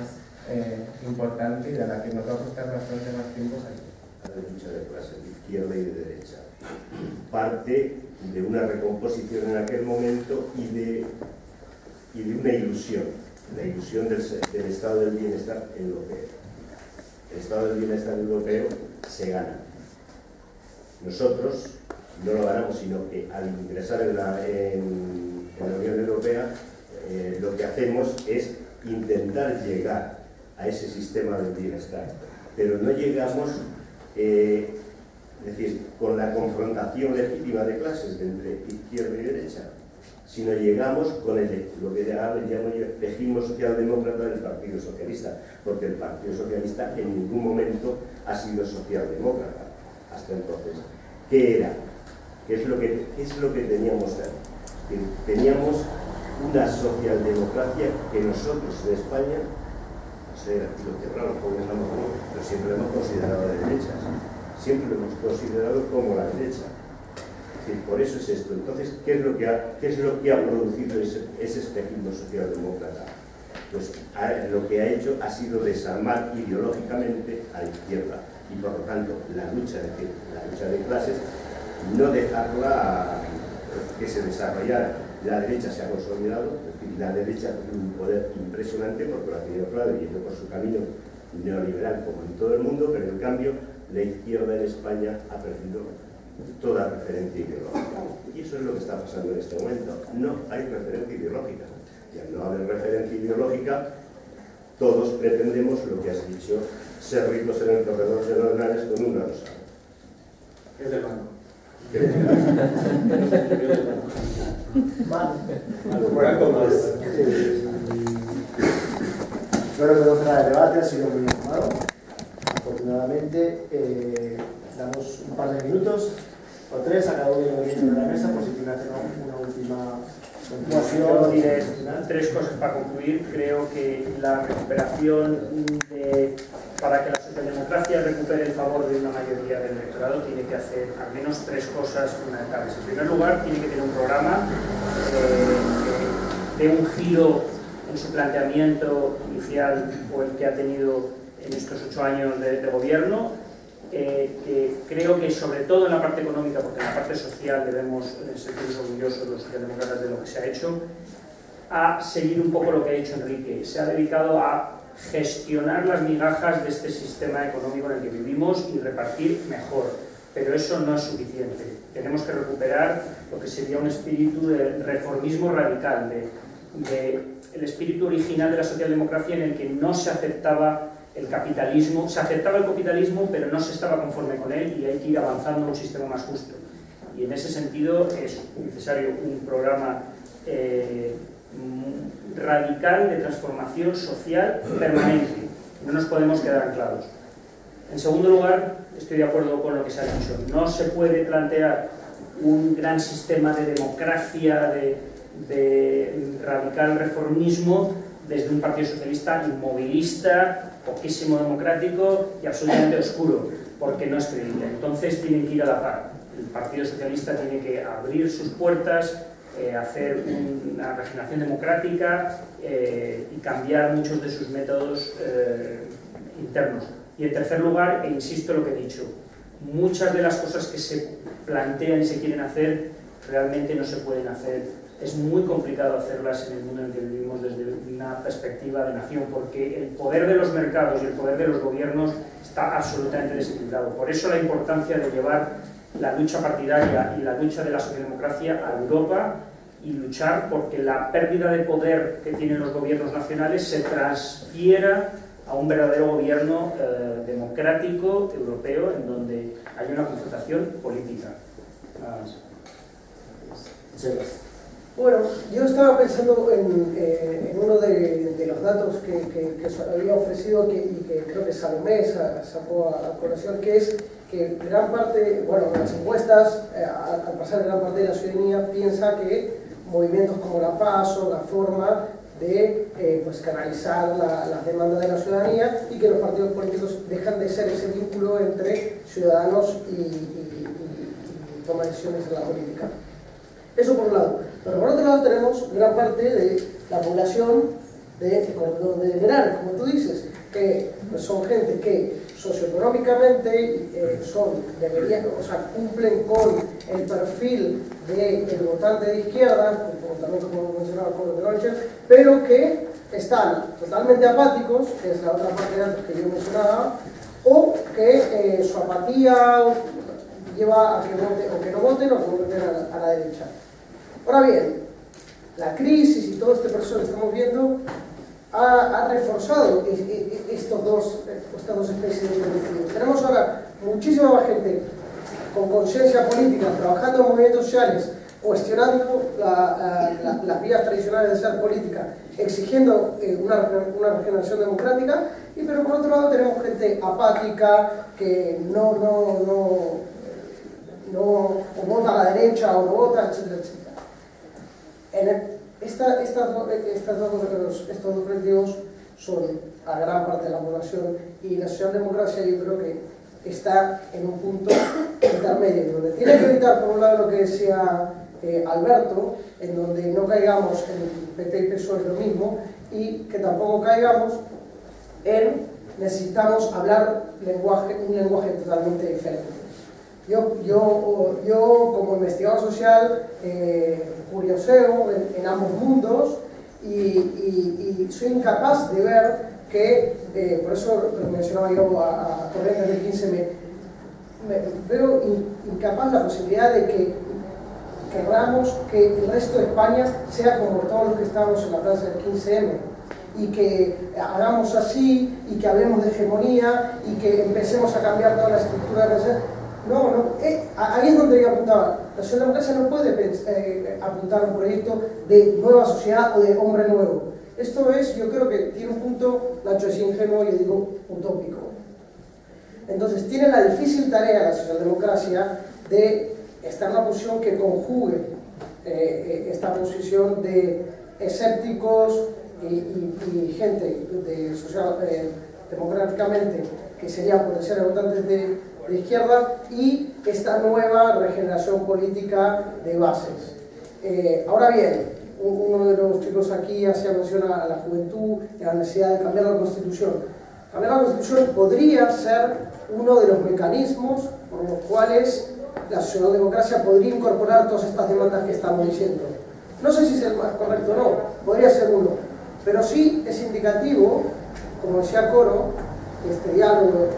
importante y de la que nos va a costar bastante más tiempo salir. La lucha de clases de izquierda y de derecha parte de una recomposición en aquel momento y de una ilusión, la ilusión del estado del bienestar europeo. El estado del bienestar europeo se gana. Nosotros no lo ganamos, sino que al ingresar en la Unión Europea lo que hacemos es intentar llegar a ese sistema del bienestar, pero no llegamos, es decir, con la confrontación legítima de clases entre izquierda y derecha, sino llegamos con lo que llamo yo espejismo socialdemócrata del Partido Socialista, porque el Partido Socialista en ningún momento ha sido socialdemócrata hasta entonces. ¿Qué era? ¿Qué es lo que teníamos ahí? Teníamos una socialdemocracia que nosotros en España, no sé, aquí lo que raro, pero siempre lo hemos considerado de derechas, siempre lo hemos considerado como la derecha. Es decir, por eso es esto. Entonces, ¿qué es lo que ha producido ese espejismo socialdemócrata? Pues lo que ha hecho ha sido desarmar ideológicamente a la izquierda y por lo tanto la lucha de clases, no dejarla que se desarrollara. La derecha se ha consolidado, es decir, la derecha tiene un poder impresionante porque lo ha tenido claro yendo por su camino neoliberal como en todo el mundo, pero en cambio la izquierda en España ha perdido toda referencia ideológica. Y eso es lo que está pasando en este momento. No hay referencia ideológica. Y al no haber referencia ideológica, todos pretendemos lo que has dicho, ser ricos en el corredor de los Nares con una rosa. Es de banco. Creo que podemos cerrar el debate, ha sido muy informado. Afortunadamente, damos un par de minutos o tres a cada uno de los miembros de la mesa por si quieren hacer una última conclusión. Diré tres cosas para concluir. Creo que la recuperación para que la socialdemocracia recupere el favor de una mayoría del electorado tiene que hacer al menos tres cosas fundamentales. En primer lugar, tiene que tener un programa de un giro en su planteamiento inicial o el que ha tenido en estos 8 años de gobierno, que creo que sobre todo en la parte económica, porque en la parte social debemos sentirnos orgullosos los socialdemócratas de lo que se ha hecho, a seguir un poco lo que ha hecho Enrique. Se ha dedicado a gestionar las migajas de este sistema económico en el que vivimos y repartir mejor, pero eso no es suficiente. Tenemos que recuperar lo que sería un espíritu de reformismo radical, el espíritu original de la socialdemocracia en el que no se aceptaba el capitalismo, se aceptaba el capitalismo pero no se estaba conforme con él y hay que ir avanzando a un sistema más justo. Y en ese sentido es necesario un programa radical de transformación social permanente. No nos podemos quedar anclados. En segundo lugar, estoy de acuerdo con lo que se ha dicho. No se puede plantear un gran sistema de democracia, de radical reformismo desde un partido socialista inmovilista, poquísimo democrático y absolutamente oscuro, porque no es creíble. Entonces tienen que ir a la par. El Partido Socialista tiene que abrir sus puertas, hacer una regeneración democrática y cambiar muchos de sus métodos internos. Y en tercer lugar, e insisto en lo que he dicho, muchas de las cosas que se plantean y se quieren hacer realmente no se pueden hacer. Es muy complicado hacerlas en el mundo en el que vivimos desde una perspectiva de nación, porque el poder de los mercados y el poder de los gobiernos está absolutamente desequilibrado. Por eso la importancia de llevar la lucha partidaria y la lucha de la socialdemocracia a Europa y luchar porque la pérdida de poder que tienen los gobiernos nacionales se transfiera a un verdadero gobierno democrático europeo en donde hay una confrontación política. Nada más. Bueno, yo estaba pensando en uno de los datos que os había ofrecido y que creo que Salomé sacó a colación, que es que gran parte, bueno, las encuestas, al pasar gran parte de la ciudadanía piensa que movimientos como la PASO, la Forma, de pues canalizar las demandas de la ciudadanía y que los partidos políticos dejan de ser ese vínculo entre ciudadanos y toma de decisiones en la política. Eso por un lado. Pero por otro lado tenemos gran parte de la población de Cordón de Henares, como tú dices, que pues, son gente que socioeconómicamente cumplen con el perfil del votante de izquierda, también como mencionaba Cordón de Henares, pero que están totalmente apáticos, que es la otra parte de antes que yo mencionaba, o que su apatía lleva a que voten o que no voten o que voten a la derecha. Ahora bien, la crisis y todo este proceso que estamos viendo ha reforzado estas dos especies de colectivos. Tenemos ahora muchísima más gente con conciencia política, trabajando en movimientos sociales, cuestionando las vías tradicionales de ser política, exigiendo una regeneración democrática, pero por otro lado tenemos gente apática que no vota a la derecha o no vota, etcétera, etcétera. Estos dos colectivos son a gran parte de la población y la socialdemocracia yo creo que está en un punto intermedio, donde tiene que evitar por un lado lo que decía Alberto, en donde no caigamos en PP y PSOE lo mismo y que tampoco caigamos en necesitamos hablar un lenguaje totalmente diferente. Yo como investigador social curioseo en ambos mundos y soy incapaz de ver que, por eso mencionaba yo a Corrientes del 15, veo incapaz la posibilidad de que querramos que el resto de España sea como todos los que estamos en la plaza del 15M y que hagamos así y que hablemos de hegemonía y que empecemos a cambiar toda la estructura de la ahí es donde yo apuntaba. La socialdemocracia no puede apuntar a un proyecto de nueva sociedad o de hombre nuevo. Esto es, yo creo que tiene un punto, Nacho es ingenuo, yo digo utópico. Entonces tiene la difícil tarea la socialdemocracia de estar en una posición que conjugue esta posición de escépticos y gente democráticamente que serían potenciales votantes de izquierda y esta nueva regeneración política de bases. Ahora bien, uno de los chicos aquí hacía mención a la juventud y a la necesidad de cambiar la Constitución. Cambiar la Constitución podría ser uno de los mecanismos por los cuales la socialdemocracia podría incorporar todas estas demandas que estamos diciendo. No sé si es el más correcto o no, podría ser uno, pero sí es indicativo, como decía Coro, este diálogo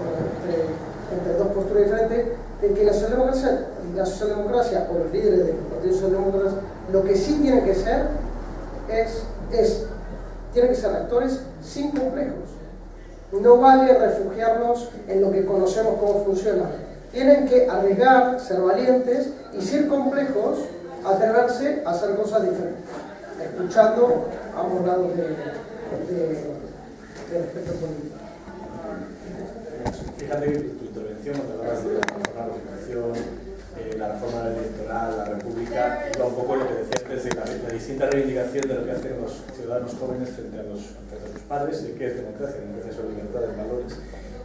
entre dos posturas diferentes, de que la socialdemocracia o los líderes de los partidos socialdemócratas lo que sí tienen que ser tienen que ser actores sin complejos. No vale refugiarnos en lo que conocemos cómo funciona. Tienen que arriesgar, ser valientes y ser complejos, atreverse a hacer cosas diferentes, escuchando a ambos lados del espectro político. Fíjate que tu intervención, cuando hablabas de la Constitución, la reforma electoral, la República, iba un poco lo que decía antes de la distinta reivindicación de lo que hacen los ciudadanos jóvenes frente a sus padres, de qué es democracia. Democracia son libertades, valores,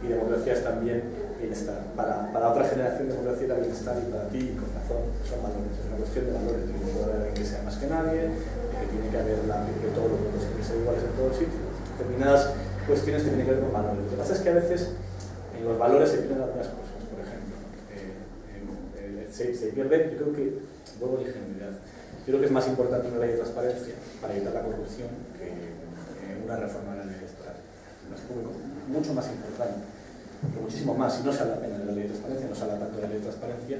y democracia es también bienestar. Para otra generación, democracia era bienestar, y para ti, con razón, son valores. Es una cuestión de valores, de que no puede haber alguien que sea más que nadie, de que tiene que haber que todos los votos tienen que ser iguales en todos los sitios. Determinadas cuestiones que tienen que ver con valores. Lo que pasa es que a veces en los valores se pierden algunas cosas. Por ejemplo, se pierde, yo creo que, luego la ingenuidad. Yo creo que es más importante una ley de transparencia para evitar la corrupción que una reforma de la ley electoral. Mucho más importante, pero muchísimo más. Y no se habla apenas de la ley de transparencia, no se habla tanto de la ley de transparencia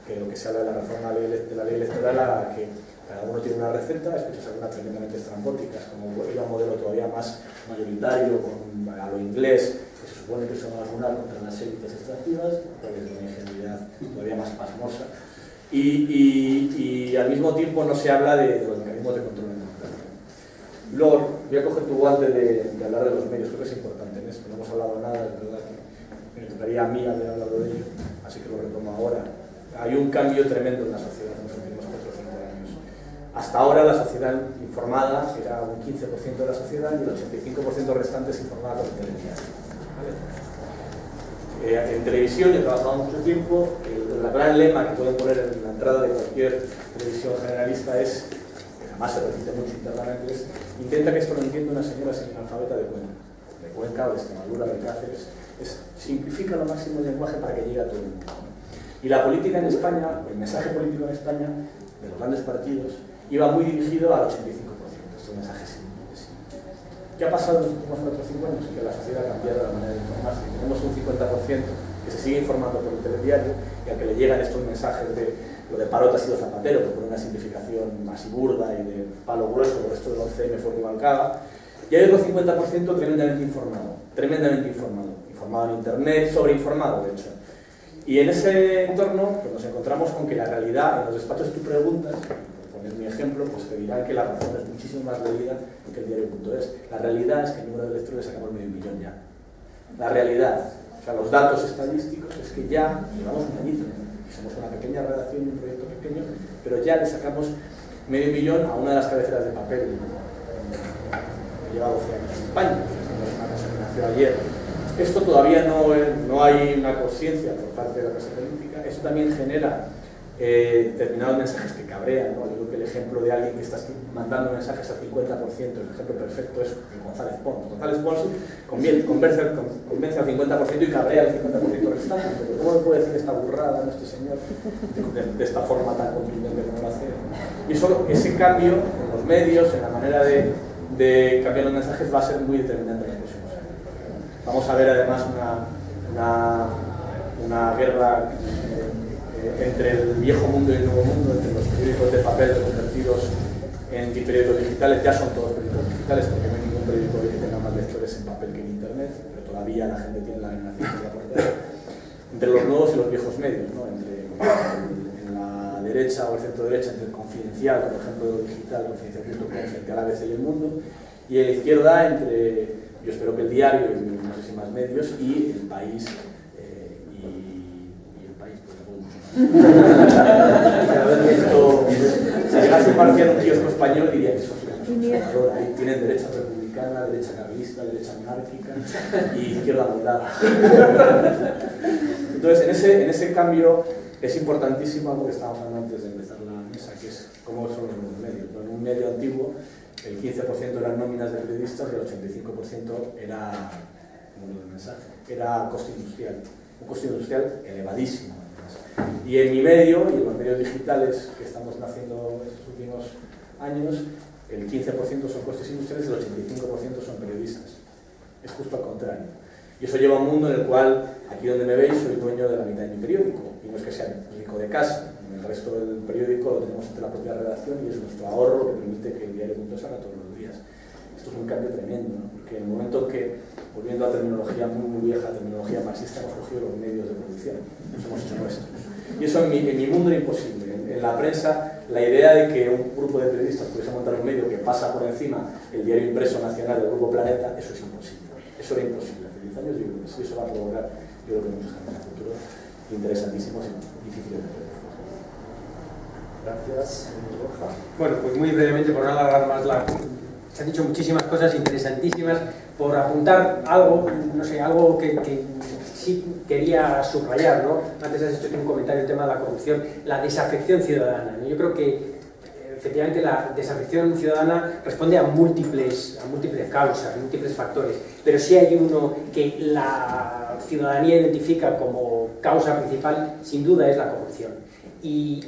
que lo que se habla de la reforma de la ley electoral, a que cada uno tiene una receta, escuchas algunas tremendamente estrambóticas, como ir a un modelo todavía más mayoritario, a lo inglés, que se supone que son algunas contra las élites extractivas, porque es una ingenuidad todavía más pasmosa. Y al mismo tiempo no se habla de los mecanismos de control democrático. Lord, voy a coger tu guante de hablar de los medios, creo que es importante en esto, no hemos hablado nada, es verdad que me tocaría a mí haber hablado de ello, así que lo retomo ahora. Hay un cambio tremendo en la sociedad en los últimos 4 o 5 años. Hasta ahora la sociedad informada era un 15% de la sociedad y el 85% restante se informaba por televisión. ¿Vale? En televisión, yo he trabajado mucho tiempo, el gran lema que pueden poner en la entrada de cualquier televisión generalista es, que además se repite mucho internamente, es intenta que esto lo entienda una señora analfabeta de Cuenca o de Extremadura, de Cáceres, simplifica lo máximo el lenguaje para que llegue a todo el mundo. Y la política en España, el mensaje político en España, de los grandes partidos, iba muy dirigido al 85%, estos mensajes simples. ¿Qué ha pasado en los últimos 4 o 5 años? Que la sociedad ha cambiado la manera de informarse. Tenemos un 50% que se sigue informando por el telediario y al que le llegan estos mensajes de lo de Parot ha sido Zapatero, que por una simplificación más y burda y de palo grueso, por esto del 11M fue Rubalcaba. Y hay otro 50% tremendamente informado en internet, sobreinformado de hecho. Y en ese entorno pues nos encontramos con que la realidad, en los despachos tú preguntas, por poner mi ejemplo, pues te dirán que la razón es muchísimo más leída que el diario.es. La realidad es que el número de lectores sacamos 500.000 ya. La realidad, o sea, los datos estadísticos es que ya llevamos un añito, y somos una pequeña redacción y un proyecto pequeño, pero ya le sacamos 500.000 a una de las cabeceras de papel que lleva 12 años en España, no es una cosa que nació ayer. Esto todavía no hay una conciencia por parte de la clase política. Eso también genera determinados mensajes que cabrean, ¿no? Yo creo que el ejemplo de alguien que está mandando mensajes al 50%, el ejemplo perfecto es González Pons. González Pons convence al 50% y cabrea al 50% restante. Pero ¿cómo me puede decir esta burrada este señor de esta forma tan contundente como lo hace? Y ese cambio en los medios, en la manera de cambiar los mensajes, va a ser muy determinante en los próximos años. Vamos a ver además una guerra entre el viejo mundo y el nuevo mundo, entre los periódicos de papel convertidos en periódicos digitales. Ya son todos periódicos digitales porque no hay ningún periódico que tenga más lectores en papel que en internet, pero todavía la gente tiene la animación de aportar. Entre los nuevos y los viejos medios, ¿no? Entre en la derecha o el centro derecha, entre el Confidencial, por ejemplo, digital, Confidencial.com, frente a la ABC y El Mundo, y en la izquierda entre, yo espero que El Diario y no sé si más medios, y El País. Si llegase un marciano, un kiosco español, diría que eso es una ahí tienen derecha republicana, derecha carlista, derecha monárquica y izquierda moldada. Entonces, en ese cambio es importantísimo algo que estábamos hablando antes de empezar la mesa, que es cómo son los nuevos medios. En un medio antiguo, el 15% eran nóminas de periodistas y el 85% era, era coste industrial. Un coste industrial elevadísimo. Y en mi medio, y en los medios digitales que estamos haciendo estos últimos años, el 15% son costes industriales y el 85% son periodistas. Es justo al contrario. Y eso lleva a un mundo en el cual, aquí donde me veis, soy dueño de la mitad de mi periódico. Y no es que sea rico de casa, el resto del periódico lo tenemos entre la propia redacción y es nuestro ahorro lo que permite que el diario.es haga todos los días. Esto es un cambio tremendo, ¿no? Porque en el momento que, volviendo a terminología muy vieja, terminología marxista, hemos cogido los medios de producción, nos hemos hecho nuestros. Y eso en mi mundo era imposible. En la prensa, la idea de que un grupo de periodistas pudiese montar un medio que pasa por encima el diario impreso nacional del Grupo Planeta, eso es imposible. Eso era imposible. Hace 10 años digo que eso va a provocar, yo creo que muchos cambios en el futuro interesantísimos y difíciles de predecir. Gracias, Borja. Bueno, pues muy brevemente, por no alargar más se han dicho muchísimas cosas interesantísimas. Por apuntar algo, no sé, algo que sí quería subrayar, ¿no? Antes has hecho un comentario el tema de la corrupción, la desafección ciudadana, ¿no? Yo creo que efectivamente la desafección ciudadana responde a múltiples causas, múltiples factores, pero sí hay uno que la ciudadanía identifica como causa principal, sin duda es la corrupción. Y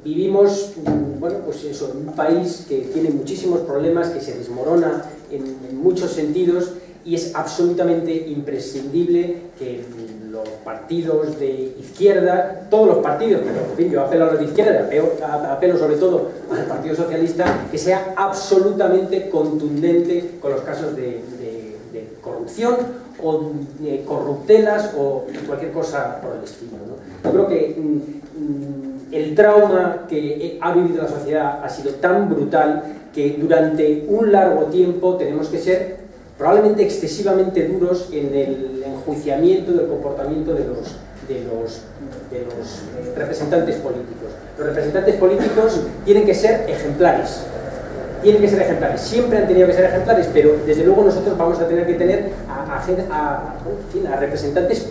vivimos, bueno, pues eso, en un país que tiene muchísimos problemas, que se desmorona en muchos sentidos, y es absolutamente imprescindible que los partidos de izquierda, todos los partidos, pero en fin, yo apelo a los de izquierda, apelo sobre todo al Partido Socialista, que sea absolutamente contundente con los casos de corrupción o de corruptelas o cualquier cosa por el estilo, ¿no? Yo creo que el trauma que ha vivido la sociedad ha sido tan brutal que durante un largo tiempo tenemos que ser probablemente excesivamente duros en el enjuiciamiento del comportamiento de los representantes políticos. Los representantes políticos tienen que ser ejemplares. Tienen que ser ejemplares, siempre han tenido que ser ejemplares, pero desde luego nosotros vamos a tener que tener a representantes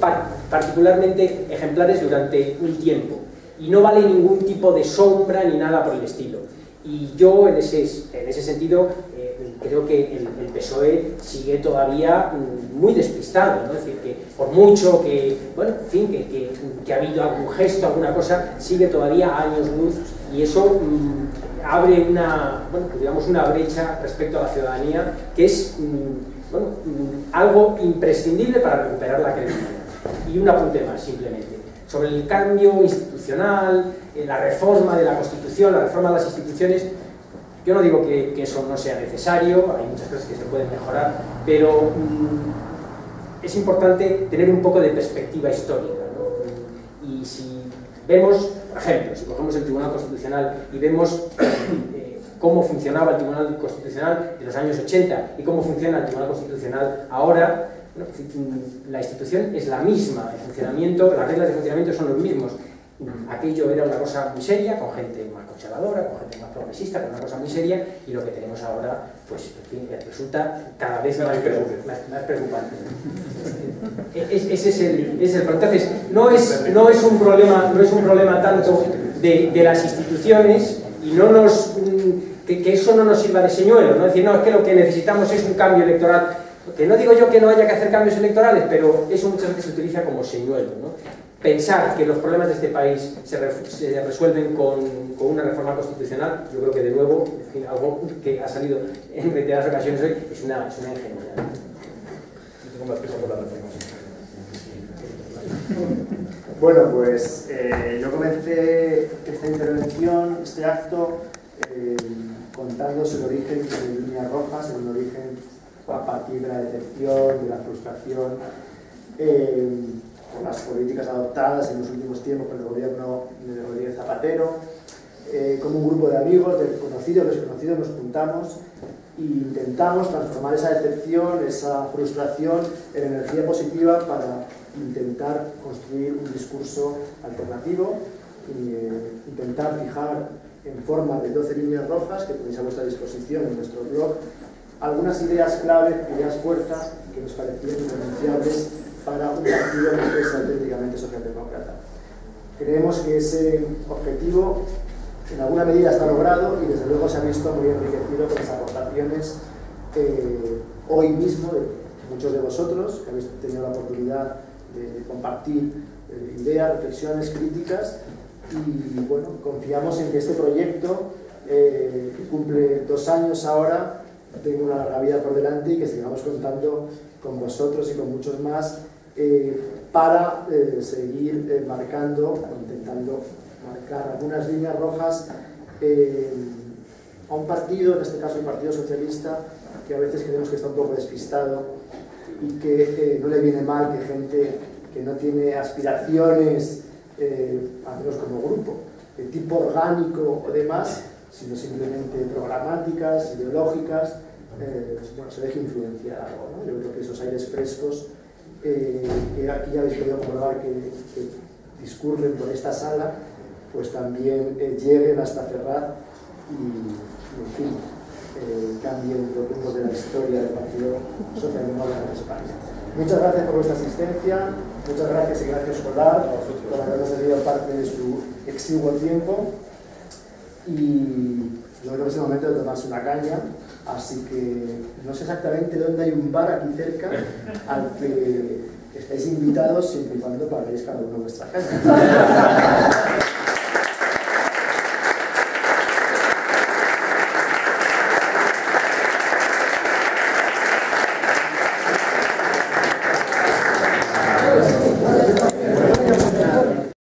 particularmente ejemplares durante un tiempo. Y no vale ningún tipo de sombra ni nada por el estilo. Y yo en ese sentido creo que el PSOE sigue todavía muy despistado, ¿no? Es decir, que por mucho que, bueno, en fin, que ha habido algún gesto, alguna cosa, sigue todavía a años luz, y eso abre una brecha respecto a la ciudadanía que es algo imprescindible para recuperar la credibilidad. Y un apunte más, simplemente, sobre el cambio institucional, la reforma de la Constitución, la reforma de las instituciones. Yo no digo que eso no sea necesario, hay muchas cosas que se pueden mejorar, pero es importante tener un poco de perspectiva histórica, ¿no? Y si vemos, por ejemplo, si cogemos el Tribunal Constitucional y vemos cómo funcionaba el Tribunal Constitucional de los años 80 y cómo funciona el Tribunal Constitucional ahora, bueno, la institución es la misma, el funcionamiento, las reglas de funcionamiento son los mismos. Aquello era una cosa muy seria, con gente más conservadora, con gente más progresista, con una cosa muy seria, y lo que tenemos ahora, pues, en fin, resulta cada vez más preocupante. Ese es el problema. Entonces, no es un problema tanto de las instituciones, y que eso no nos sirva de señuelo, ¿no? Es decir, no, es que lo que necesitamos es un cambio electoral. Que no digo yo que no haya que hacer cambios electorales, pero eso muchas veces se utiliza como señuelo, ¿no? Pensar que los problemas de este país se resuelven con una reforma constitucional, yo creo que de nuevo, en fin, algo que ha salido en reiteradas ocasiones hoy, es una ingenuidad. Yo tengo más prisa por la reforma. Bueno, pues yo comencé esta intervención, este acto, contándos el origen de Líneas Rojas, un origen a partir de la decepción, de la frustración, con las políticas adoptadas en los últimos tiempos por el gobierno de Rodríguez Zapatero. Como un grupo de amigos, de conocidos, desconocidos, nos juntamos e intentamos transformar esa decepción, esa frustración en energía positiva para intentar construir un discurso alternativo, intentar fijar en forma de 12 líneas rojas que tenéis a vuestra disposición en nuestro blog algunas ideas clave, ideas fuerza que nos parecían irrenunciables para un partido que es auténticamente socialdemócrata. Creemos que ese objetivo en alguna medida está logrado y desde luego se ha visto muy enriquecido con las aportaciones hoy mismo de muchos de vosotros que habéis tenido la oportunidad de compartir ideas, reflexiones, críticas, y bueno, confiamos en que este proyecto que cumple 2 años ahora tenga una larga vida por delante y que sigamos contando con vosotros y con muchos más para seguir marcando o intentando marcar algunas líneas rojas a un partido, en este caso el Partido Socialista, que a veces creemos que está un poco despistado y que no le viene mal que gente que no tiene aspiraciones, al menos como grupo, de tipo orgánico o demás, sino simplemente programáticas, ideológicas, bueno, se deje influenciar algo, ¿no? Yo creo que esos aires frescos que aquí ya habéis podido comprobar que discurren por esta sala, pues también lleguen hasta Ferraz y en fin, cambien los rumbos de la historia del Partido Socialdemócrata de España. Muchas gracias por vuestra asistencia, muchas gracias Ignacio Escolar por habernos cedido parte de su exiguo tiempo, y yo creo que es el momento de tomarse una caña, así que no sé exactamente dónde hay un bar aquí cerca al que estáis invitados siempre y cuando paguéis cada uno vuestra caña.